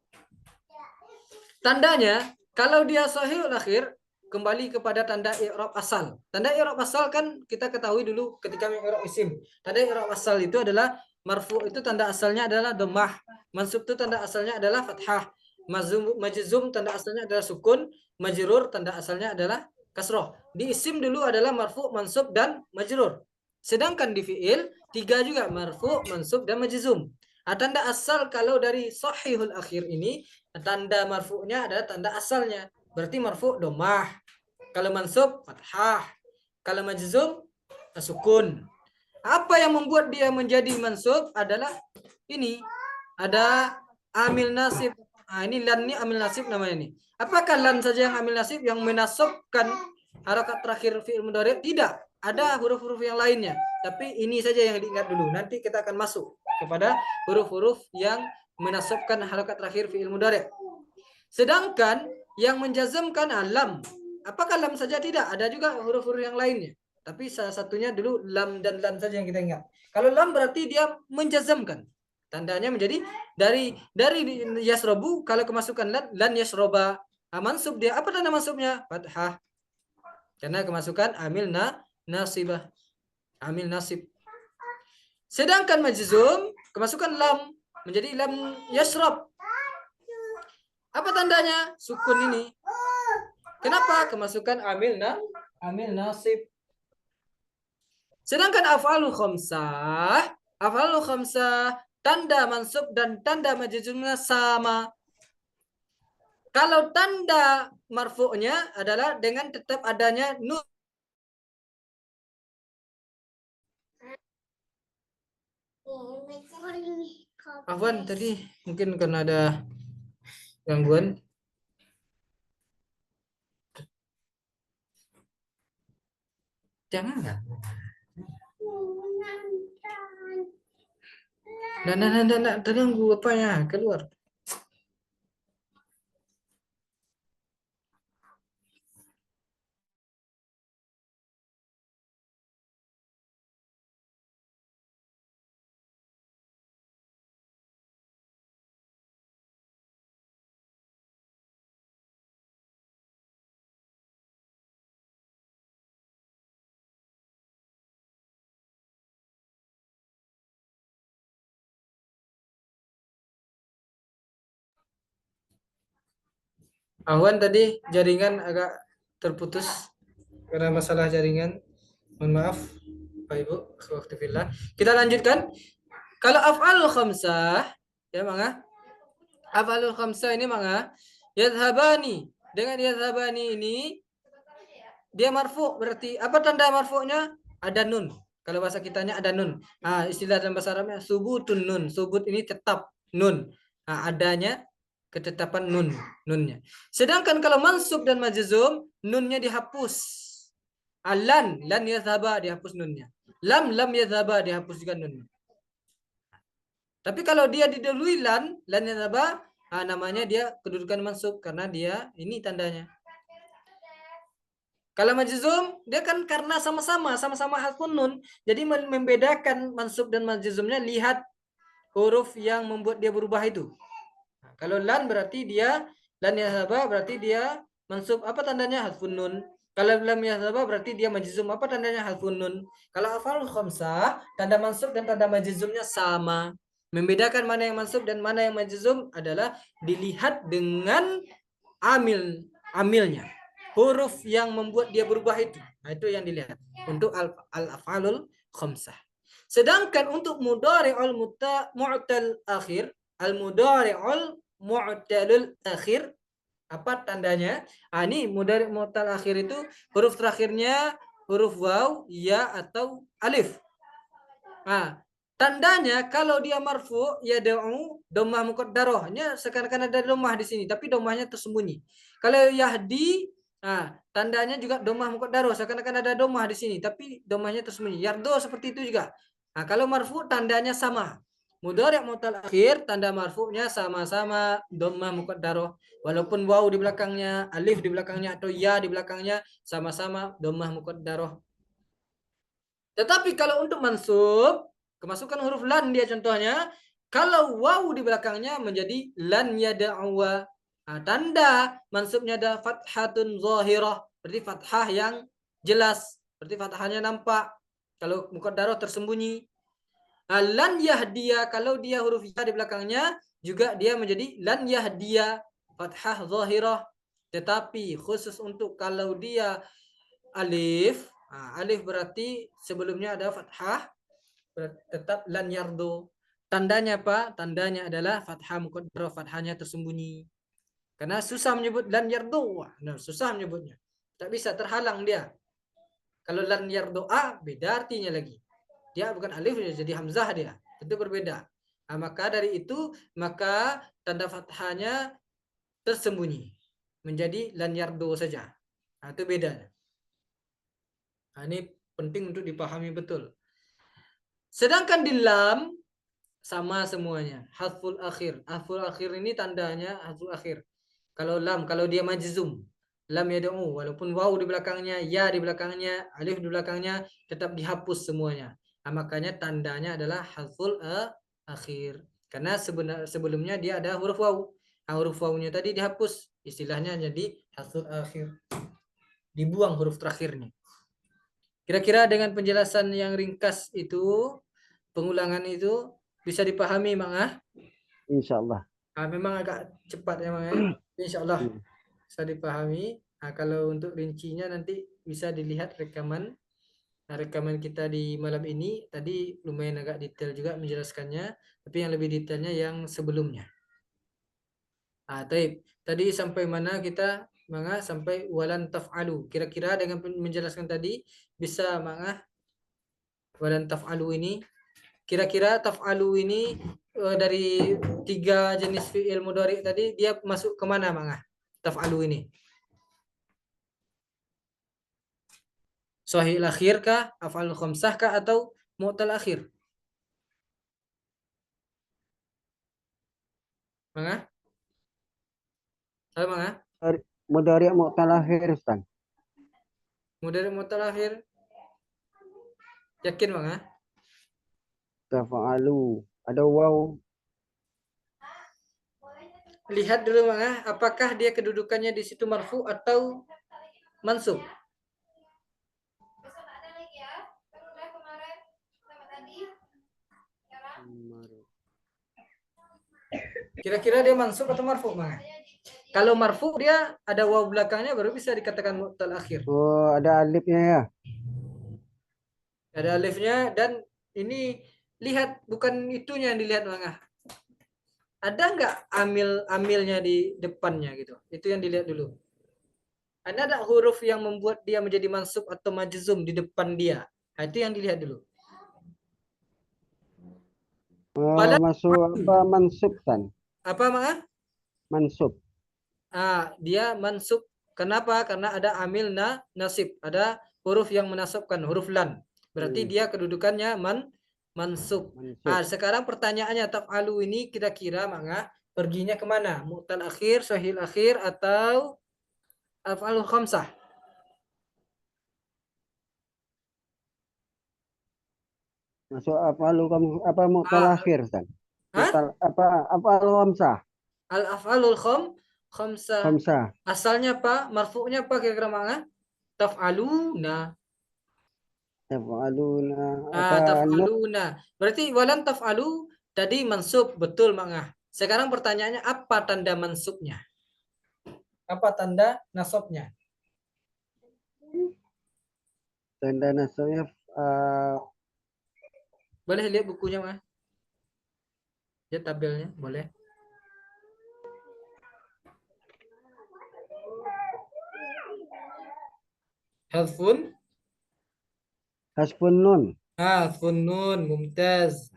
Tandanya, kalau dia sahihul akhir, kembali kepada tanda i'rab asal. Tanda i'rab asal kan kita ketahui dulu ketika i'rab isim. Tanda i'rab asal itu adalah marfu, itu tanda asalnya adalah dhammah. Mansub itu tanda asalnya adalah fathah. Majzum tanda asalnya adalah sukun. Majrur tanda asalnya adalah kasroh. Di isim dulu adalah marfu, mansub, dan majrur. Sedangkan di fi'il, 3 juga marfu, mansub, dan majzum. Tanda asal kalau dari sahihul akhir ini, tanda marfu'nya adalah tanda asalnya. Berarti marfu' dhammah. Kalau mansub fathah. Kalau majzum sukun. Apa yang membuat dia menjadi mansub adalah ini. Ada amil nasib. Nah, ini lan ini amil nasib namanya ini. Apakah lan saja yang amil nasib yang menasabkan harakat terakhir fi'il mudhari'? Tidak. Ada huruf-huruf yang lainnya. Tapi ini saja yang diingat dulu. Nanti kita akan masuk kepada huruf-huruf yang menasabkan harakat terakhir fi'il mudhari'. Sedangkan yang menjazamkan lam. Apakah lam saja? Tidak, ada juga huruf-huruf yang lainnya. Tapi salah satunya dulu lam dan lan saja yang kita ingat. Kalau lam berarti dia menjazamkan. Tandanya menjadi dari yasrobu, kalau kemasukan lan yasroba. Mansub dia, apa tanda mansubnya? Fathah. Karena kemasukan amil nasibah. Amil nasib. Sedangkan majzum kemasukan lam, menjadi lam yasrob. Apa tandanya? Sukun ini. Kenapa? Kemasukan amil nasib. Sedangkan af'alu khamsah, tanda mansub dan tanda majzumnya sama. Kalau tanda marfu'nya adalah dengan tetap adanya nun. Afwan tadi mungkin karena ada Gangguan? Jangan kan? Nah, terganggu apanya? Keluar. Ahwan tadi jaringan agak terputus karena masalah jaringan. Mohon maaf, Pak Ibu, akhwatibillah. Kita lanjutkan. Kalau af'alul khamsah, ya Manga. Af'alul khamsah ini Manga, yadhhabani. Dengan yadhhabani ini dia marfu, berarti apa tanda marfu'nya? Ada nun. Kalau bahasa kitanya ada nun. Istilah dalam bahasa Arabnya subutun nun. Subut ini tetap nun. Adanya ketetapan nunnya. Sedangkan kalau mansub dan majzum, nunnya dihapus. Lan yadhhaba dihapus nunnya. Lam yadhhaba dihapus juga nunnya. Tapi kalau dia didahului lan yadhhaba, namanya dia kedudukan mansub karena dia ini tandanya. Kalau majzum dia kan karena sama-sama harfun nun, jadi membedakan mansub dan majzumnya lihat huruf yang membuat dia berubah itu. Kalau lan berarti dia lan yadhhaba berarti dia mansub, apa tandanya? Harfun nun. Kalau lam yadhhaba berarti dia majzum, apa tandanya? Harfun nun. Kalau af'alul khamsah tanda mansub dan tanda majzumnya sama. Membedakan mana yang mansub dan mana yang majzum adalah dilihat dengan amilnya. Huruf yang membuat dia berubah itu. Itu yang dilihat untuk al-af'alul khamsah. Sedangkan untuk mudhari'ul mu'tal akhir, al-mudhari'ul mu'talul akhir, apa tandanya? Ini mudhari' mu'tal akhir itu huruf terakhirnya huruf waw, ya atau alif. Tandanya kalau dia marfu ya da'u dhammah muqaddarahnya, seakan-akan ada dhammah di sini tapi dhammahnya tersembunyi. Kalau yahdi, tandanya juga dhammah muqaddarah, seakan-akan ada dhammah di sini tapi dhammahnya tersembunyi. Yardo seperti itu juga. Kalau marfu tandanya sama. Mudhari' mu'tal akhir tanda marfu'nya sama-sama dhammah muqaddarah, walaupun waw di belakangnya, alif di belakangnya atau ya di belakangnya sama-sama dhammah muqaddarah. Tetapi kalau untuk mansub, kemasukan huruf lan dia contohnya, kalau waw di belakangnya menjadi lan yada'wa. Tanda mansubnya ada fathatun zahirah, berarti fathah yang jelas, berarti fathahnya nampak. Kalau muqaddarah tersembunyi. Lan yahdiya, kalau dia huruf ya di belakangnya juga dia menjadi lan yahdiya, fathah zahirah. Tetapi khusus untuk kalau dia alif, alif berarti sebelumnya ada fathah, tetap lan yardo. Tandanya apa? Tandanya adalah fathah muqaddarah, fathahnya tersembunyi. Karena susah menyebut lan yardo. Susah menyebutnya. Tak bisa, terhalang dia. Kalau lan yardo beda artinya lagi. Dia bukan alif, jadi hamzah dia. Itu berbeda. Maka dari itu, maka tanda fathahnya tersembunyi. Menjadi lan yardo saja. Itu bedanya. Ini penting untuk dipahami betul. Sedangkan di lam sama semuanya. Harful akhir. Harful akhir ini tandanya harful akhir. Kalau lam, kalau dia majzum, lam yad'u, walaupun waw di belakangnya, ya di belakangnya, alif di belakangnya, tetap dihapus semuanya. Makanya tandanya adalah harful akhir. Karena sebelumnya dia ada huruf waw. Huruf wawnya tadi dihapus. Istilahnya jadi harful akhir. Dibuang huruf terakhirnya. Kira-kira dengan penjelasan yang ringkas itu, pengulangan itu bisa dipahami, Mang? Insyaallah. Memang agak cepat ya, Mang. Insyaallah bisa dipahami. Kalau untuk rincinya nanti bisa dilihat rekaman kita di malam ini. Tadi lumayan agak detail juga menjelaskannya, tapi yang lebih detailnya yang sebelumnya. Tadi sampai mana kita, Manga? Sampai walan taf'alu. Kira-kira dengan menjelaskan tadi bisa, Manga? Walan taf'alu ini, kira-kira taf'alu ini dari 3 jenis fi'il mudhari tadi dia masuk ke mana Mangah? Taf'alu ini. Sahih akhir kah, af'alul khamsah kah atau mu'tal akhir? Mangah? Halo Mangah? Mudhari' mu'tal akhir Ustaz. Mudhari mu'tal akhir. Yakin Mangah? Tafa'alu. Ada waw. Lihat dulu Mangah, apakah dia kedudukannya di situ marfu atau mansub? Kira-kira dia mansub atau marfu Mangah? Kalau marfu dia ada waw belakangnya baru bisa dikatakan mu'tal akhir. Oh, ada alifnya ya. Ada alifnya dan ini lihat bukan itunya yang dilihat Mangah. Ada nggak amilnya di depannya gitu? Itu yang dilihat dulu. Ada huruf yang membuat dia menjadi mansub atau majzum di depan dia. Nah, itu yang dilihat dulu. Masuk apa mansub kan? Apa Mangah? Mansub. Dia mansub. Kenapa? Karena ada amil nasib. Ada huruf yang menasabkan, huruf lan. Berarti dia kedudukannya mansub. Sekarang pertanyaannya taf'alu ini kira-kira Mangah perginya kemana? Mu'tal akhir, sahih akhir atau af'alul khamsah? Masuk apa mu'tal akhir Ustaz? Apa al-khamsah? Al-af'alul khamsah. Khamsah. Asalnya apa? Marfu'nya apa kira-kira Mangah? Taf'aluna. Taf'aluna. Taf'aluna. Berarti walan taf'alu tadi mansub, betul Mangah. Sekarang pertanyaannya apa tanda mansubnya? Apa tanda nasabnya? Tanda nasabnya Boleh lihat bukunya Mangah? Ya tabelnya, boleh. Hasfun nun. Hasfun nun, mumtaz.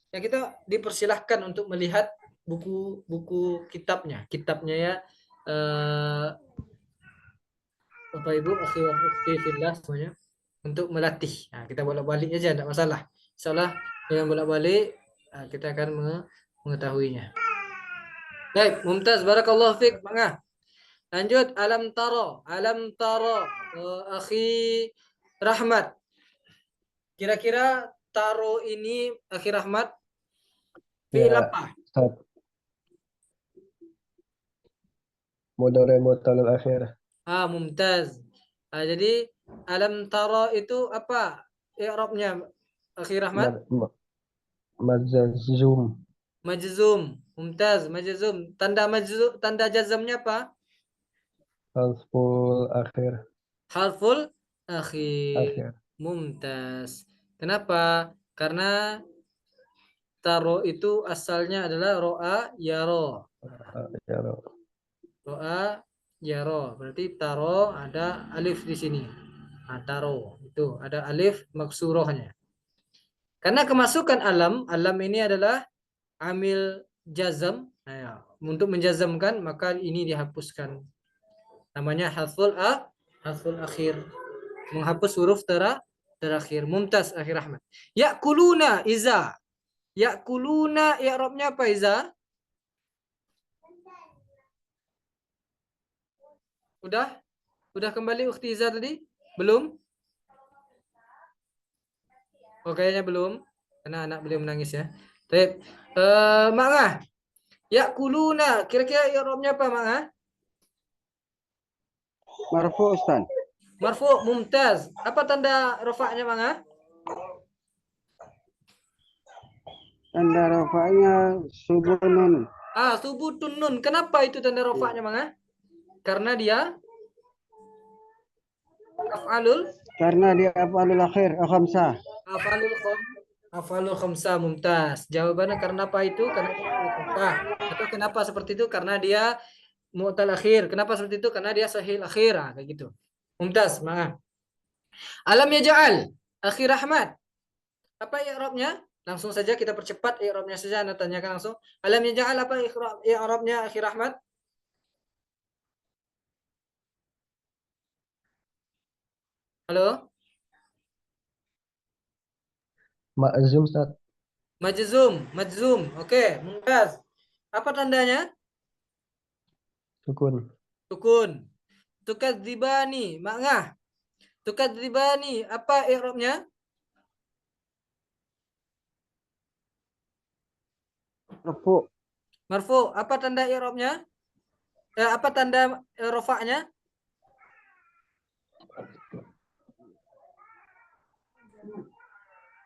Ya kita dipersilahkan untuk melihat buku kitabnya. Kitabnya ya Bapak Ibu, akhi wa ukhti fillah semuanya untuk melatih. Nah, kita bolak-balik aja enggak masalah. Insyaallah dengan bolak-balik kita akan mengetahuinya. Baik, mumtaz, barakallahu fiik, Mangah. Lanjut, alam taro, akhi Rahmat. Kira-kira taro ini akhi Rahmat fi'il apa? Mudhari mu'tal akhir. Mumtaz. Jadi alam taro itu apa i'rabnya akhi Rahmat? Majzum. Majzum. Mumtaz, majzum. Tanda jazamnya apa? Harful akhir. Harful akhir. Mumtaz. Kenapa? Karena taro itu asalnya adalah ro'a yaro. Ro'a yaro. Berarti taro ada alif di sini. Taro itu ada alif maksurohnya. Karena kemasukan alam ini adalah amil jazam. Untuk menjazamkan maka ini dihapuskan. Namanya harful akhir. Menghapus huruf terakhir. Mumtaz akhir Rahmat. Ya'kuluna iza. Ya'kuluna i'rabnya apa iza? Udah kembali Ukhti Iza tadi? Belum? Oh kayaknya belum. Karena anak beliau menangis ya. Baik. Mangah. Ya'kuluna. Kira-kira i'rabnya apa Mangah? Marfu Ustaz. Marfu, mumtaz. Apa tanda rafa'nya Mangah? Tanda rafa'nya subunun. Subutun nun. Kenapa itu tanda rafa'nya Mangah? Karena dia af'alul akhir, khamsah. Af'alul khamsah, mumtaz. Jawabannya karena apa itu? Karena atau kenapa seperti itu? Karena dia mu'tal akhir. Kenapa seperti itu? Karena dia sahih akhir. Kayak gitu. Mumtaz, Mangah. Alam yaj'al, akhi Rahmat. Apa i'rabnya? Langsung saja kita percepat i'rabnya saja. Anda tanyakan langsung. Alam yaj'al apa i'rabnya Akhi Rahmat? Halo? Ma'zum Ustaz. Majzum. Oke, mumtaz. Apa tandanya? Sukun. Sukun. Tukadzibani, ma'ngah. Tukadzibani, apa i'rabnya? Marfu. Marfu. Apa tanda i'rabnya? Apa tanda rofaknya?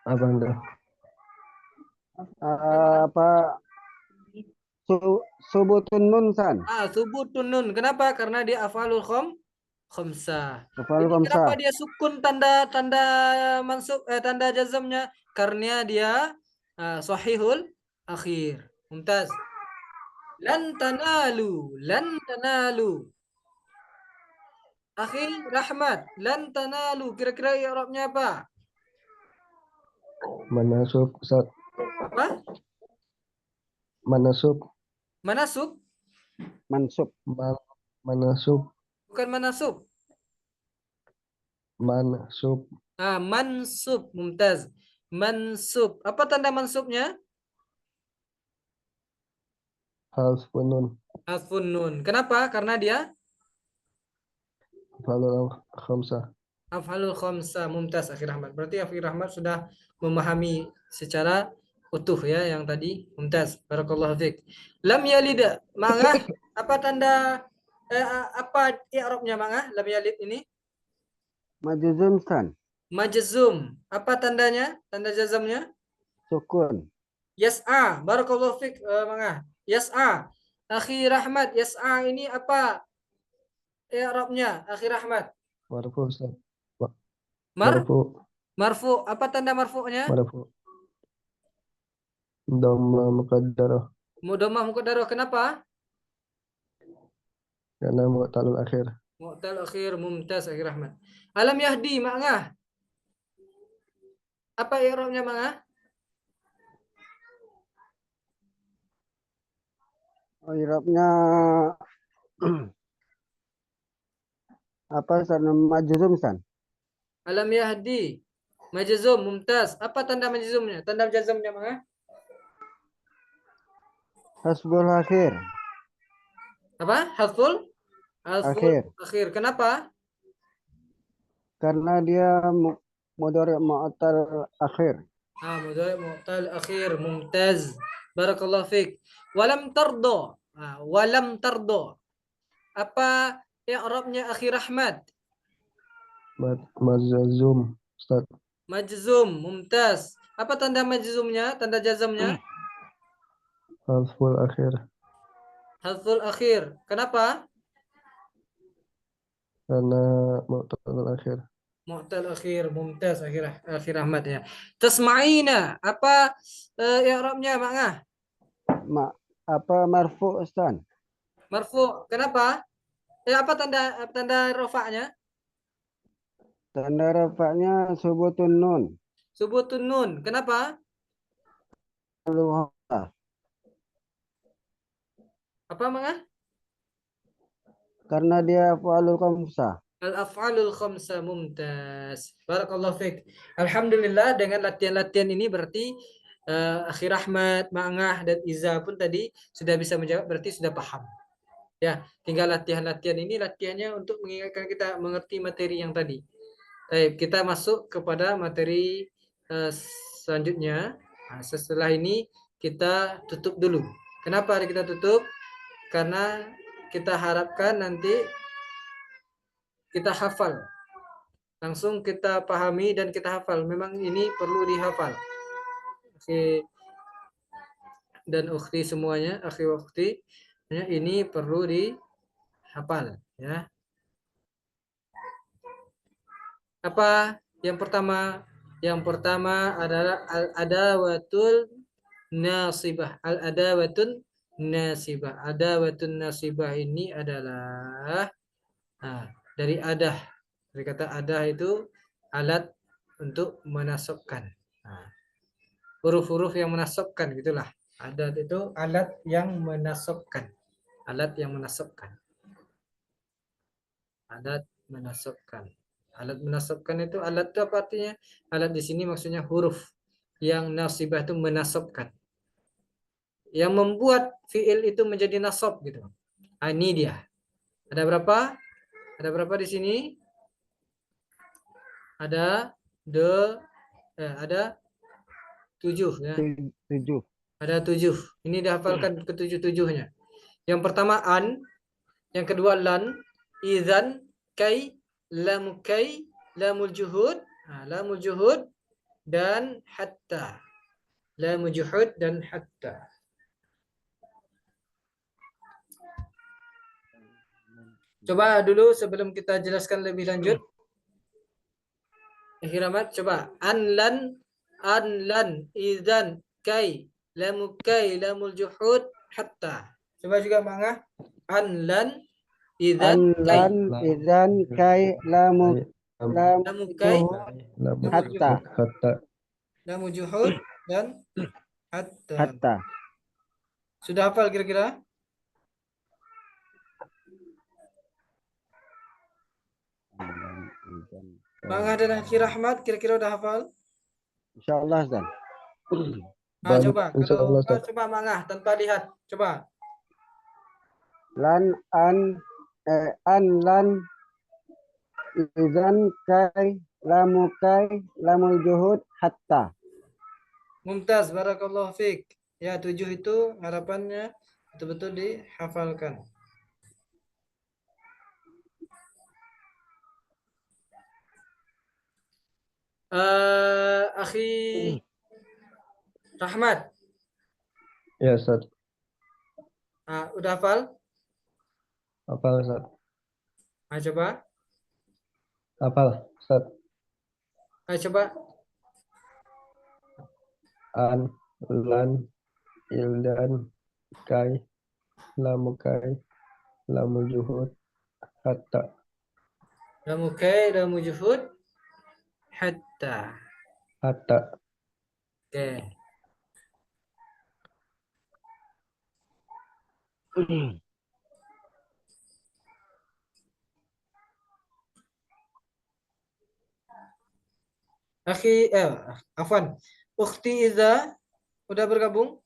Apa Anda? Apa subutun nun san. Subutun nun. Kenapa? Karena dia af'alul khamsah. Afal Ini kenapa khamsah. dia sukun tanda mansub tanda jazamnya? Karena dia sahihul akhir. Mumtaz. Lan tanalu. Akhi Rahmat, lan tanalu. Kira-kira i'rabnya apa? Manasub Ustaz. Apa? Manasub. Manasub? Mansub. Manasub. Bukan manasub. Mansub. Mansub. Mumtaz. Mansub. Apa tanda mansubnya? Harfun nun. Hasfun nun. Kenapa? Karena dia Af'alul khamsah. af'alul khamsah. Mumtaz Akhi Rahmat. Berarti Akhi Rahmat sudah memahami secara utuh ya yang tadi. Mumtaz. Barakallahu fiik. Lam yalid. Mangah. Apa tanda apa i'rabnya mangah? Lam yalid ini? Majzum san. Majzum. Apa tandanya? Tanda jazamnya? Sukun. Yas'a. Barakallahu fiik mangah. Yas'a. Akhi Rahmat, yas'a ini apa i'rabnya? Akhi Rahmat. Marfu Ustaz. Mar Marfu. marfu. Apa tanda marfu'nya? Marfu. Dhamma muqaddarah. Dhammah muqaddarah. Kenapa? Karena mu'talul akhir. Mu'tal akhir. Mumtaz Akhi Rahmat. Alam yahdi mangah. Apa i'rabnya mangah? Irabnya apa san? Majzum san. Alam yahdi. Majzum. Mumtaz. Apa tanda majzumnya? Tanda jazamnya mangah? Hasbul akhir. Apa? Hasful? Hasful Akhir. akhir. Kenapa? Karena dia mudhari' mu'tal akhir. Mudhari' mu'tal akhir. Mumtaz. Barakallahu fiik. Walam tardo. Walam tardo. Apa i'rabnya Akhi Rahmat? Majzum Ustaz. Majzum. Mumtaz. Apa tanda majzumnya? Tanda jazamnya? Harful akhir. Hadful akhir. Kenapa? Karena mu'talul akhir. Mu'tal akhir. Mumtaz Akhi Rahmat ya. Tasma'ina. Apa i'rabnya mangah? Apa marfu san? Marfu. Kenapa? Apa tanda rofaknya? Tanda rafa'nya subutun nun. Subutun nun. Kenapa? Apa mangah? Karena dia af'alul khamsah. Al-af'alul khamsa. Mumtaz. Barakallahu fiik. Alhamdulillah dengan latihan-latihan ini berarti Akhi Rahmat, Ma'angah dan Iza pun tadi sudah bisa menjawab, berarti sudah paham. Ya, tinggal latihan-latihan ini latihannya untuk mengingatkan kita mengerti materi yang tadi. Baik, kita masuk kepada materi selanjutnya. Setelah ini kita tutup dulu. Kenapa kita tutup? Karena kita harapkan nanti kita hafal. Langsung kita pahami dan kita hafal. Memang ini perlu dihafal. Akhi dan ukhti semuanya, akhi ukhti, ini perlu dihafal ya. Apa yang pertama? Yang pertama adalah al-adawatul nasibah. Al-adawatun nasibah. Adawatun nasibah ini adalah dari adah. Dari kata adah itu alat untuk menasabkan. huruf-huruf yang menasabkan gitulah. Adat itu alat yang menasabkan. Alat yang menasabkan. Alat menasabkan. Alat menasabkan itu alat itu apa artinya? Alat di sini maksudnya huruf yang nasibah itu menasabkan. Yang membuat fiil itu menjadi nasab gitu. Ah, ini dia. Ada berapa? Ada berapa di sini? Ada ada 7 ya. 7. Ada 7. Ini dihafalkan ke-7-7-nya. Yang pertama an, yang kedua lan, idzan, kai, lamul juhud, lamul juhud dan hatta. Lamul juhud dan hatta. Coba dulu sebelum kita jelaskan lebih lanjut. Hiramat coba an lan, idzan, kai, lamul juhud, hatta. Coba juga Mangah. An lan, idzan, kai. Lan, idzan, kai, lamu, Lamu kai, hatta. lamul juhud dan hatta. Hatta. Sudah hafal kira-kira? Mangah dan Akhi Rahmat kira-kira udah hafal? Insyaallah, Ustaz. Coba Insyaallah, kalau Ustaz. coba Mangah tanpa lihat, coba. Lan, an, lan, idzan, kai, lamul juhud, hatta. Mumtaz, barakallahu fiik. Ya, 7 itu harapannya betul-betul dihafalkan. Akhi Rahmat, Ya, Ustaz. udah hafal? Hafal, Ustaz. Coba. Hafal, Ustaz. Coba. An, lan, ildan, kai, lamu juhud, hatta. Lamu kai, lamu juhud, hatta. Hatta. Oke. Akhi, afwan. Ukhti Iza udah bergabung?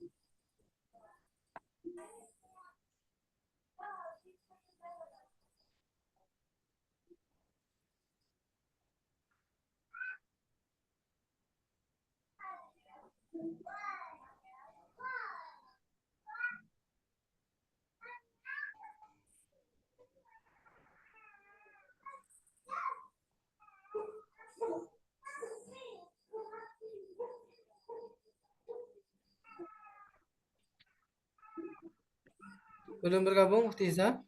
Belum bergabung Ukhti Iza?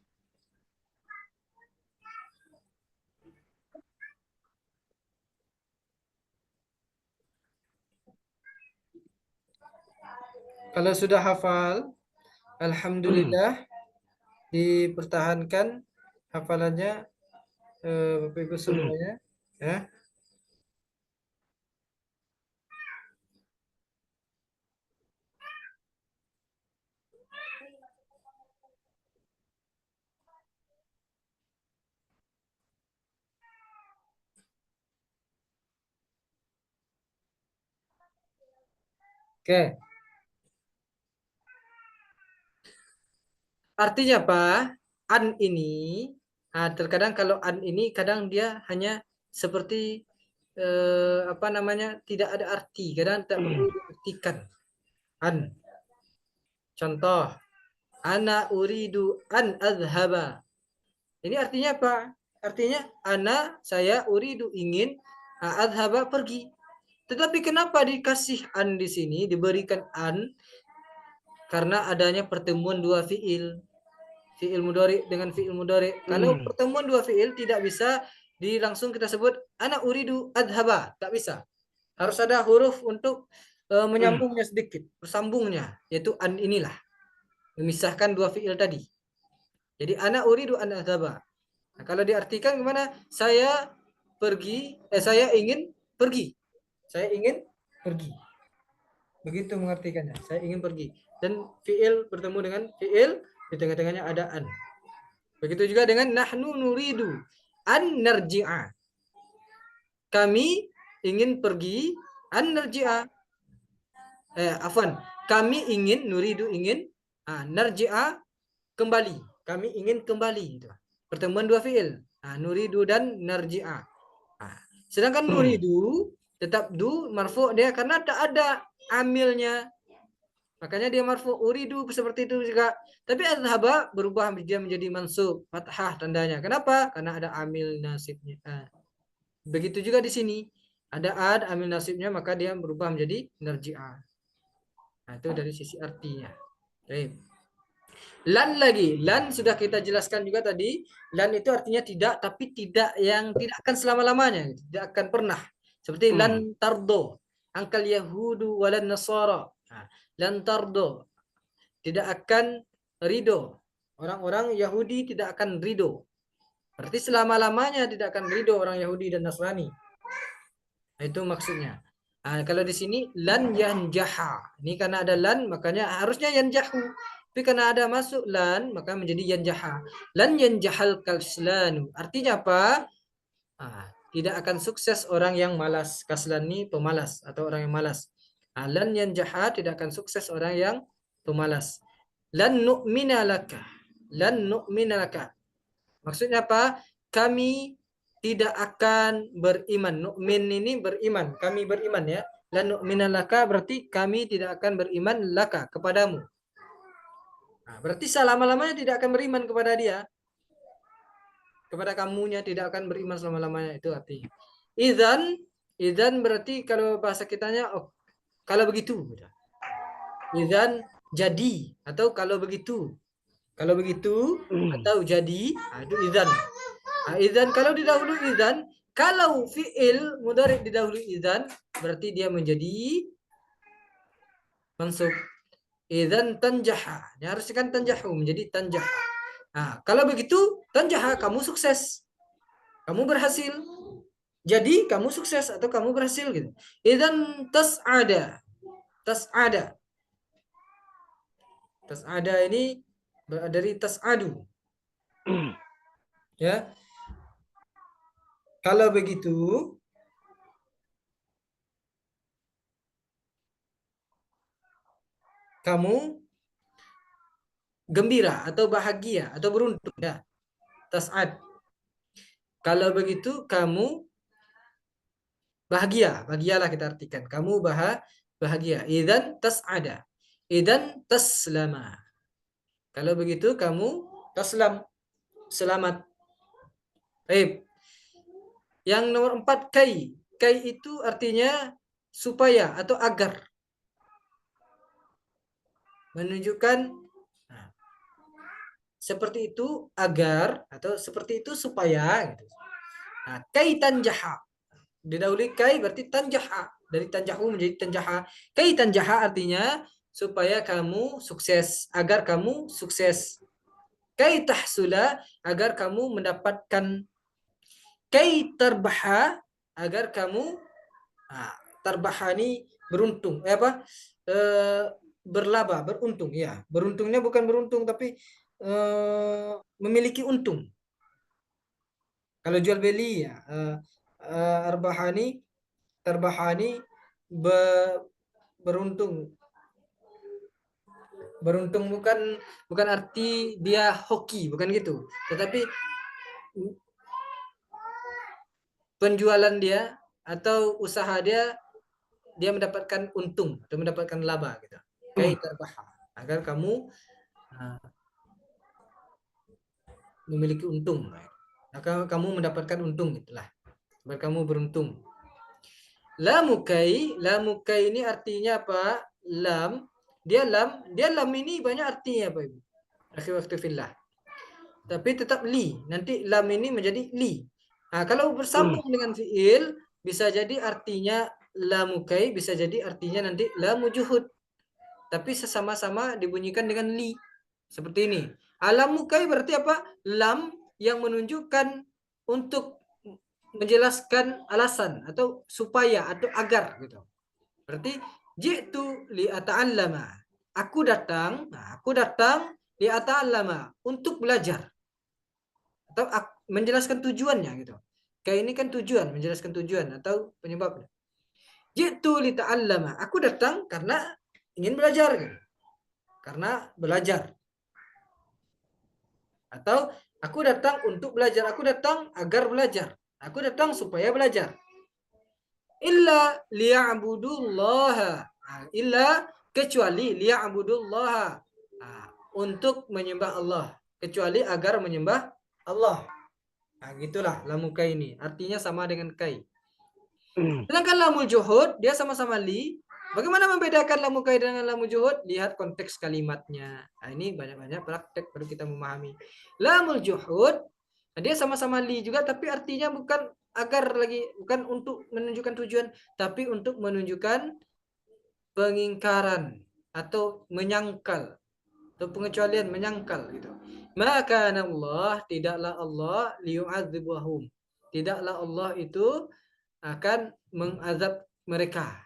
Kalau sudah hafal, alhamdulillah dipertahankan hafalannya Bapak Ibu semuanya ya. Oke. Artinya apa? An ini, terkadang kalau an ini kadang dia hanya seperti apa namanya, tidak ada arti, kadang tak perlu diartikan. An. Contoh, ana uridu an adhaba. Ini artinya apa? Artinya ana, saya, uridu, ingin, adhaba, pergi. Tetapi kenapa dikasih an di sini, diberikan an? Karena adanya pertemuan dua fiil. Fiil mudhari dengan fiil mudhari. Kalau pertemuan dua fiil tidak bisa langsung kita sebut ana uridu adhaba, tak bisa. Harus ada huruf untuk menyambungnya sedikit, bersambungnya, yaitu an inilah. Memisahkan dua fiil tadi. Jadi ana uridu an adhaba. Nah, kalau diartikan gimana? Saya pergi, saya ingin pergi. Saya ingin pergi. Begitu mengartikannya. Saya ingin pergi. Dan fi'il bertemu dengan fi'il, di tengah-tengahnya ada an. Begitu juga dengan nahnu nuridu an narji'a. Kami ingin pergi an narji'a. Afwan. Kami ingin, nuridu ingin, narji'a kembali. Kami ingin kembali. Pertemuan dua fi'il. Nuridu dan narji'a. Sedangkan nuridu tetap du marfu dia karena tak ada amilnya. Makanya dia marfu uridu seperti itu juga. Tapi azhaba berubah dia menjadi mansub, fathah tandanya. Kenapa? Karena ada amil nasibnya. Begitu juga di sini. Ada amil nasibnya maka dia berubah menjadi narji'ah. Itu dari sisi artinya. Baik. Lan lagi, lan sudah kita jelaskan juga tadi. Lan itu artinya tidak, tapi tidak yang tidak akan selama-lamanya, tidak akan pernah. Seperti lan tardo, angkal Yahudu walan Nasara. Lan tardo, tidak akan ridho. Orang-orang Yahudi tidak akan ridho. Berarti selama-lamanya tidak akan ridho orang Yahudi dan Nasrani. Itu maksudnya. Kalau di sini lan yanjaha. Ini karena ada lan makanya harusnya yanjahu. Tapi karena ada masuk lan maka menjadi yanjaha. Lan yanjahal kaslanu. Artinya apa? Tidak akan sukses orang yang malas. Kaslan ini pemalas atau orang yang malas. Lan yanjaha tidak akan sukses orang yang pemalas. Lan nu'mina laka. Lan nu'mina laka. Maksudnya apa? Kami tidak akan beriman. Nu'min ini beriman. Kami beriman ya. Lan nu'mina laka berarti kami tidak akan beriman laka kepadamu. Berarti selama-lamanya tidak akan beriman kepada dia. Kepada kamunya tidak akan beriman selama-lamanya, itu artinya. Idzan berarti kalau bahasa kitanya kalau begitu. Idzan jadi atau kalau begitu. Kalau begitu atau jadi, itu idzan. Idzan kalau didahului idzan, kalau fi'il mudhari didahului idzan berarti dia menjadi mansub. Idzan tanjaha. Dia harusnya kan tanjahu menjadi tanjaha. Kalau begitu tanjaha kamu sukses. Kamu berhasil. Jadi kamu sukses atau kamu berhasil gitu. Idzan tas'ada. Tas'ada. Tas'ada ini dari tas'adu. Ya. Kalau begitu kamu gembira atau bahagia atau beruntung ya. Tas'ad. Kalau begitu kamu bahagia, bahagialah kita artikan. Kamu bahagia. Idzan tas'ada. Idzan taslama. Kalau begitu kamu taslam, selamat. Baik. Yang nomor 4 kai. Kai itu artinya supaya atau agar. Menunjukkan seperti itu agar atau seperti itu supaya gitu. Kai tanjaha. Didahului kai berarti tanjaha. Dari tanjahu menjadi tanjaha. Kai tanjaha artinya supaya kamu sukses, agar kamu sukses. Kai tahsula agar kamu mendapatkan. Kai tarbaha agar kamu tarbaha ini beruntung. Berlaba, beruntung ya. Beruntungnya bukan beruntung tapi memiliki untung. Kalau jual beli ya arbahani tarbahani beruntung. Beruntung bukan arti dia hoki, bukan gitu. Tetapi penjualan dia atau usaha dia mendapatkan untung atau mendapatkan laba gitu. Kai tarbaha agar kamu memiliki untung. Maka kamu mendapatkan untung itulah. Agar kamu beruntung. Lamukai ini artinya apa? Lam dia lam ini banyak artinya apa Ibu? Akhir waktu fillah. Tapi tetap li. Nanti lam ini menjadi li. Kalau bersambung dengan fiil bisa jadi artinya lamukai, bisa jadi artinya nanti lamujuhud. Tapi sesama-sama dibunyikan dengan li. Seperti ini. Alamukai berarti apa? Lam yang menunjukkan untuk menjelaskan alasan atau supaya atau agar gitu. Berarti Ji'tu li ata'allama. Aku datang li ata'allama untuk belajar. Atau menjelaskan tujuannya gitu. Kayak ini kan tujuan, menjelaskan tujuan atau penyebabnya. Ji'tu li ta'allama. Aku datang karena ingin belajar gitu. Karena belajar. Atau aku datang untuk belajar, aku datang agar belajar. Aku datang supaya belajar. Illa liya'budullaha. Illa kecuali liya'budullaha. Untuk menyembah Allah. Kecuali agar menyembah Allah. Gitulah lamu kai ini. Artinya sama dengan kai. Sedangkan lamul juhud, dia sama-sama li. Bagaimana membedakan lamu kai dengan lamu juhud? Lihat konteks kalimatnya. Ini banyak-banyak praktek baru kita memahami. Lamul juhud, dia sama-sama li juga, tapi artinya bukan bukan untuk menunjukkan tujuan, tapi untuk menunjukkan pengingkaran atau menyangkal atau pengecualian, menyangkal gitu. Maka Allah, tidaklah Allah liyu'adzibahum. Tidaklah Allah itu akan mengazab mereka.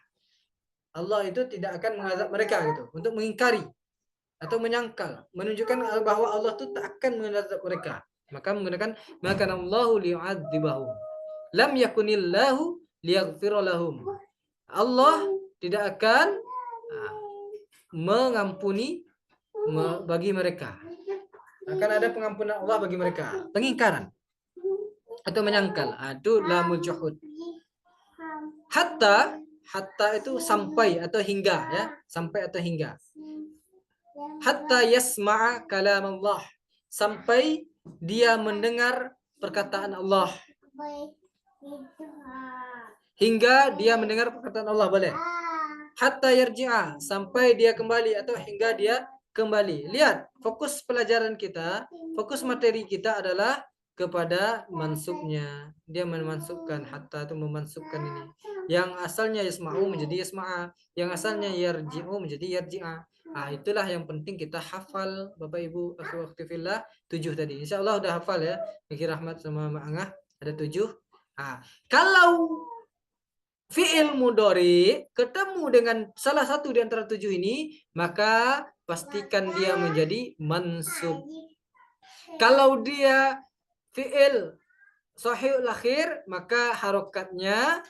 Allah itu tidak akan mengazab mereka gitu, untuk mengingkari atau menyangkal, menunjukkan bahwa Allah itu tak akan mengazab mereka. Maka menggunakan maka Allahu liyu'adzibahum. Lam yakunillahu liyaghfira lahum. Allah tidak akan mengampuni bagi mereka. Akan ada pengampunan Allah bagi mereka. Pengingkaran atau menyangkal. Itu lamul juhud. Hatta itu sampai atau hingga ya, sampai atau hingga. Hatta yasma'a kalam Allah. Sampai dia mendengar perkataan Allah. Hingga dia mendengar perkataan Allah, boleh. Hatta yarji'a, sampai dia kembali atau hingga dia kembali. Lihat, fokus pelajaran kita, fokus materi kita adalah kepada mansubnya. Dia memansubkan, hatta itu memansubkan ini. Yang asalnya yasma'u menjadi yasma'a, yang asalnya yarji'u menjadi yarji'a. Itulah yang penting kita hafal, Bapak Ibu, akhwati fillah, 7 tadi. Insyaallah udah hafal ya. Bagi Rahmat sama Mak Angah ada 7. Kalau fi'il mudhari ketemu dengan salah satu di antara 7 ini, maka pastikan dia menjadi mansub. Kalau dia fi'il sahihul akhir, maka harokatnya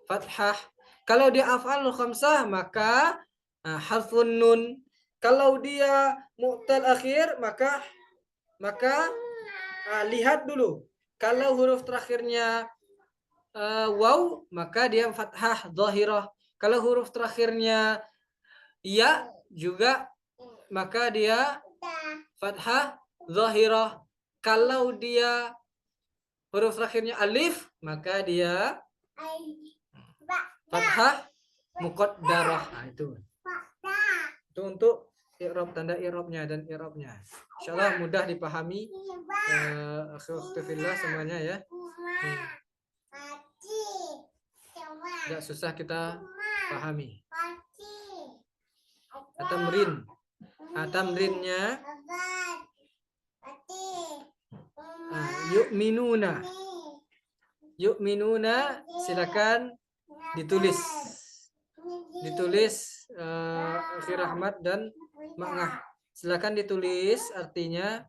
fathah. Kalau dia af'alul khamsah, maka harfun nun. Kalau dia mu'tal akhir, maka lihat dulu. Kalau huruf terakhirnya waw, maka dia fathah zahirah. Kalau huruf terakhirnya ya juga, maka dia fathah zahirah. Kalau dia huruf terakhirnya alif, maka dia fathah muqaddarah. Itu untuk i'rab, tanda i'rabnya dan i'rabnya. Insyaallah mudah dipahami akhwati fillah semuanya ya. Tidak susah kita pahami. Tamrin. Tamrinnya yu'minuna. Yu'minuna silakan ditulis. Ditulis Akhir Rahmat dan Ma'ngah. Silakan ditulis, artinya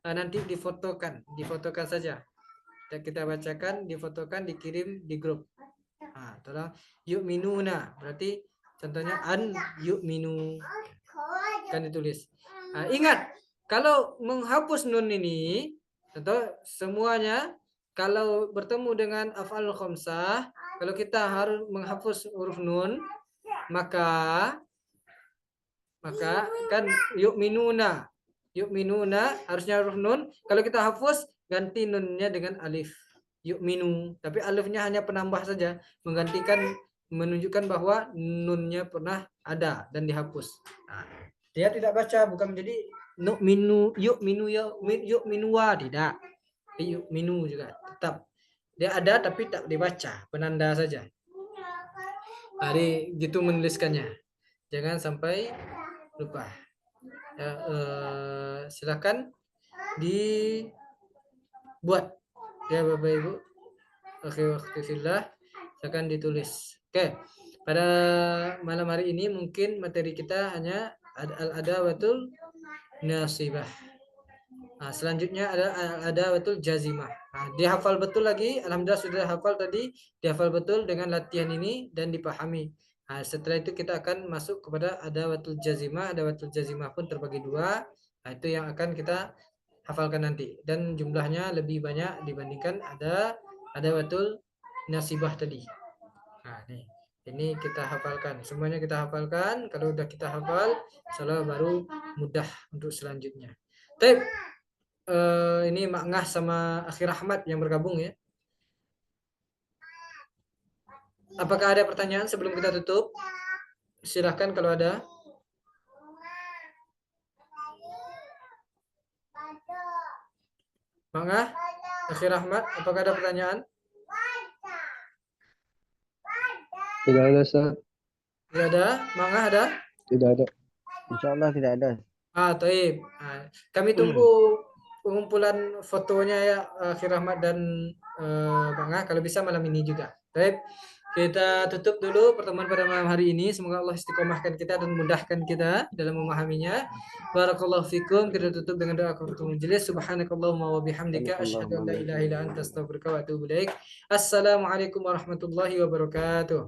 nanti difotokan saja. Kita bacakan, difotokan, dikirim di grup. Tolong yu'minuna, berarti contohnya an yu'minu, kan ditulis. Ingat, kalau menghapus nun ini, contoh semuanya kalau bertemu dengan af'alul khamsah, kalau kita harus menghapus huruf nun, maka kan yu'minuna harusnya huruf nun. Kalau kita hapus, ganti nunnya dengan alif, yu'minu. Tapi alifnya hanya penambah saja, menunjukkan bahwa nunnya pernah ada dan dihapus. Dia tidak baca, bukan menjadi yu'minua, tidak. Yu'minu juga tetap dia ada, tapi tak dibaca, penanda saja. Gitu menuliskannya, jangan sampai lupa. Silakan dibuat ya Bapak Ibu. Akhwati fillah, silakan ditulis. Oke. pada malam hari ini mungkin materi kita hanya al-adawatul nasibah. Nah, selanjutnya ada al-adawatul jazimah. Nah, dihafal betul lagi. Alhamdulillah sudah hafal tadi. Dihafal betul dengan latihan ini dan dipahami. Nah, setelah itu kita akan masuk kepada adawatul jazimah. Adawatul jazimah pun terbagi dua. Nah, itu yang akan kita hafalkan nanti. Dan jumlahnya lebih banyak dibandingkan adawatul nasibah tadi. Nah, nih. Ini kita hafalkan. Semuanya kita hafalkan. Kalau udah kita hafal, insyaallah baru mudah untuk selanjutnya. Baik. Ini Mak Ngah sama Akhir Ahmad yang bergabung ya. Apakah ada pertanyaan sebelum kita tutup? Silahkan kalau ada. Mak Ngah, Akhir Ahmad, apakah ada pertanyaan? Tidak ada, Ustaz. Tidak ada. Mak Ngah ada? Tidak ada. Insyaallah tidak ada. Taib. Kami tunggu pengumpulan fotonya ya Akhir Ahmad dan Mak Ngah kalau bisa malam ini juga. Taib. Kita tutup dulu pertemuan pada malam hari ini. Semoga Allah istiqomahkan kita dan mudahkan kita dalam memahaminya. Barakallahu fikum. Kita tutup dengan doa kafaratul majelis. Subhanakallahumma wa bihamdika asyhadu an la ilaha illa anta astaghfiruka wa atubu ilaik. Assalamualaikum warahmatullahi wabarakatuh.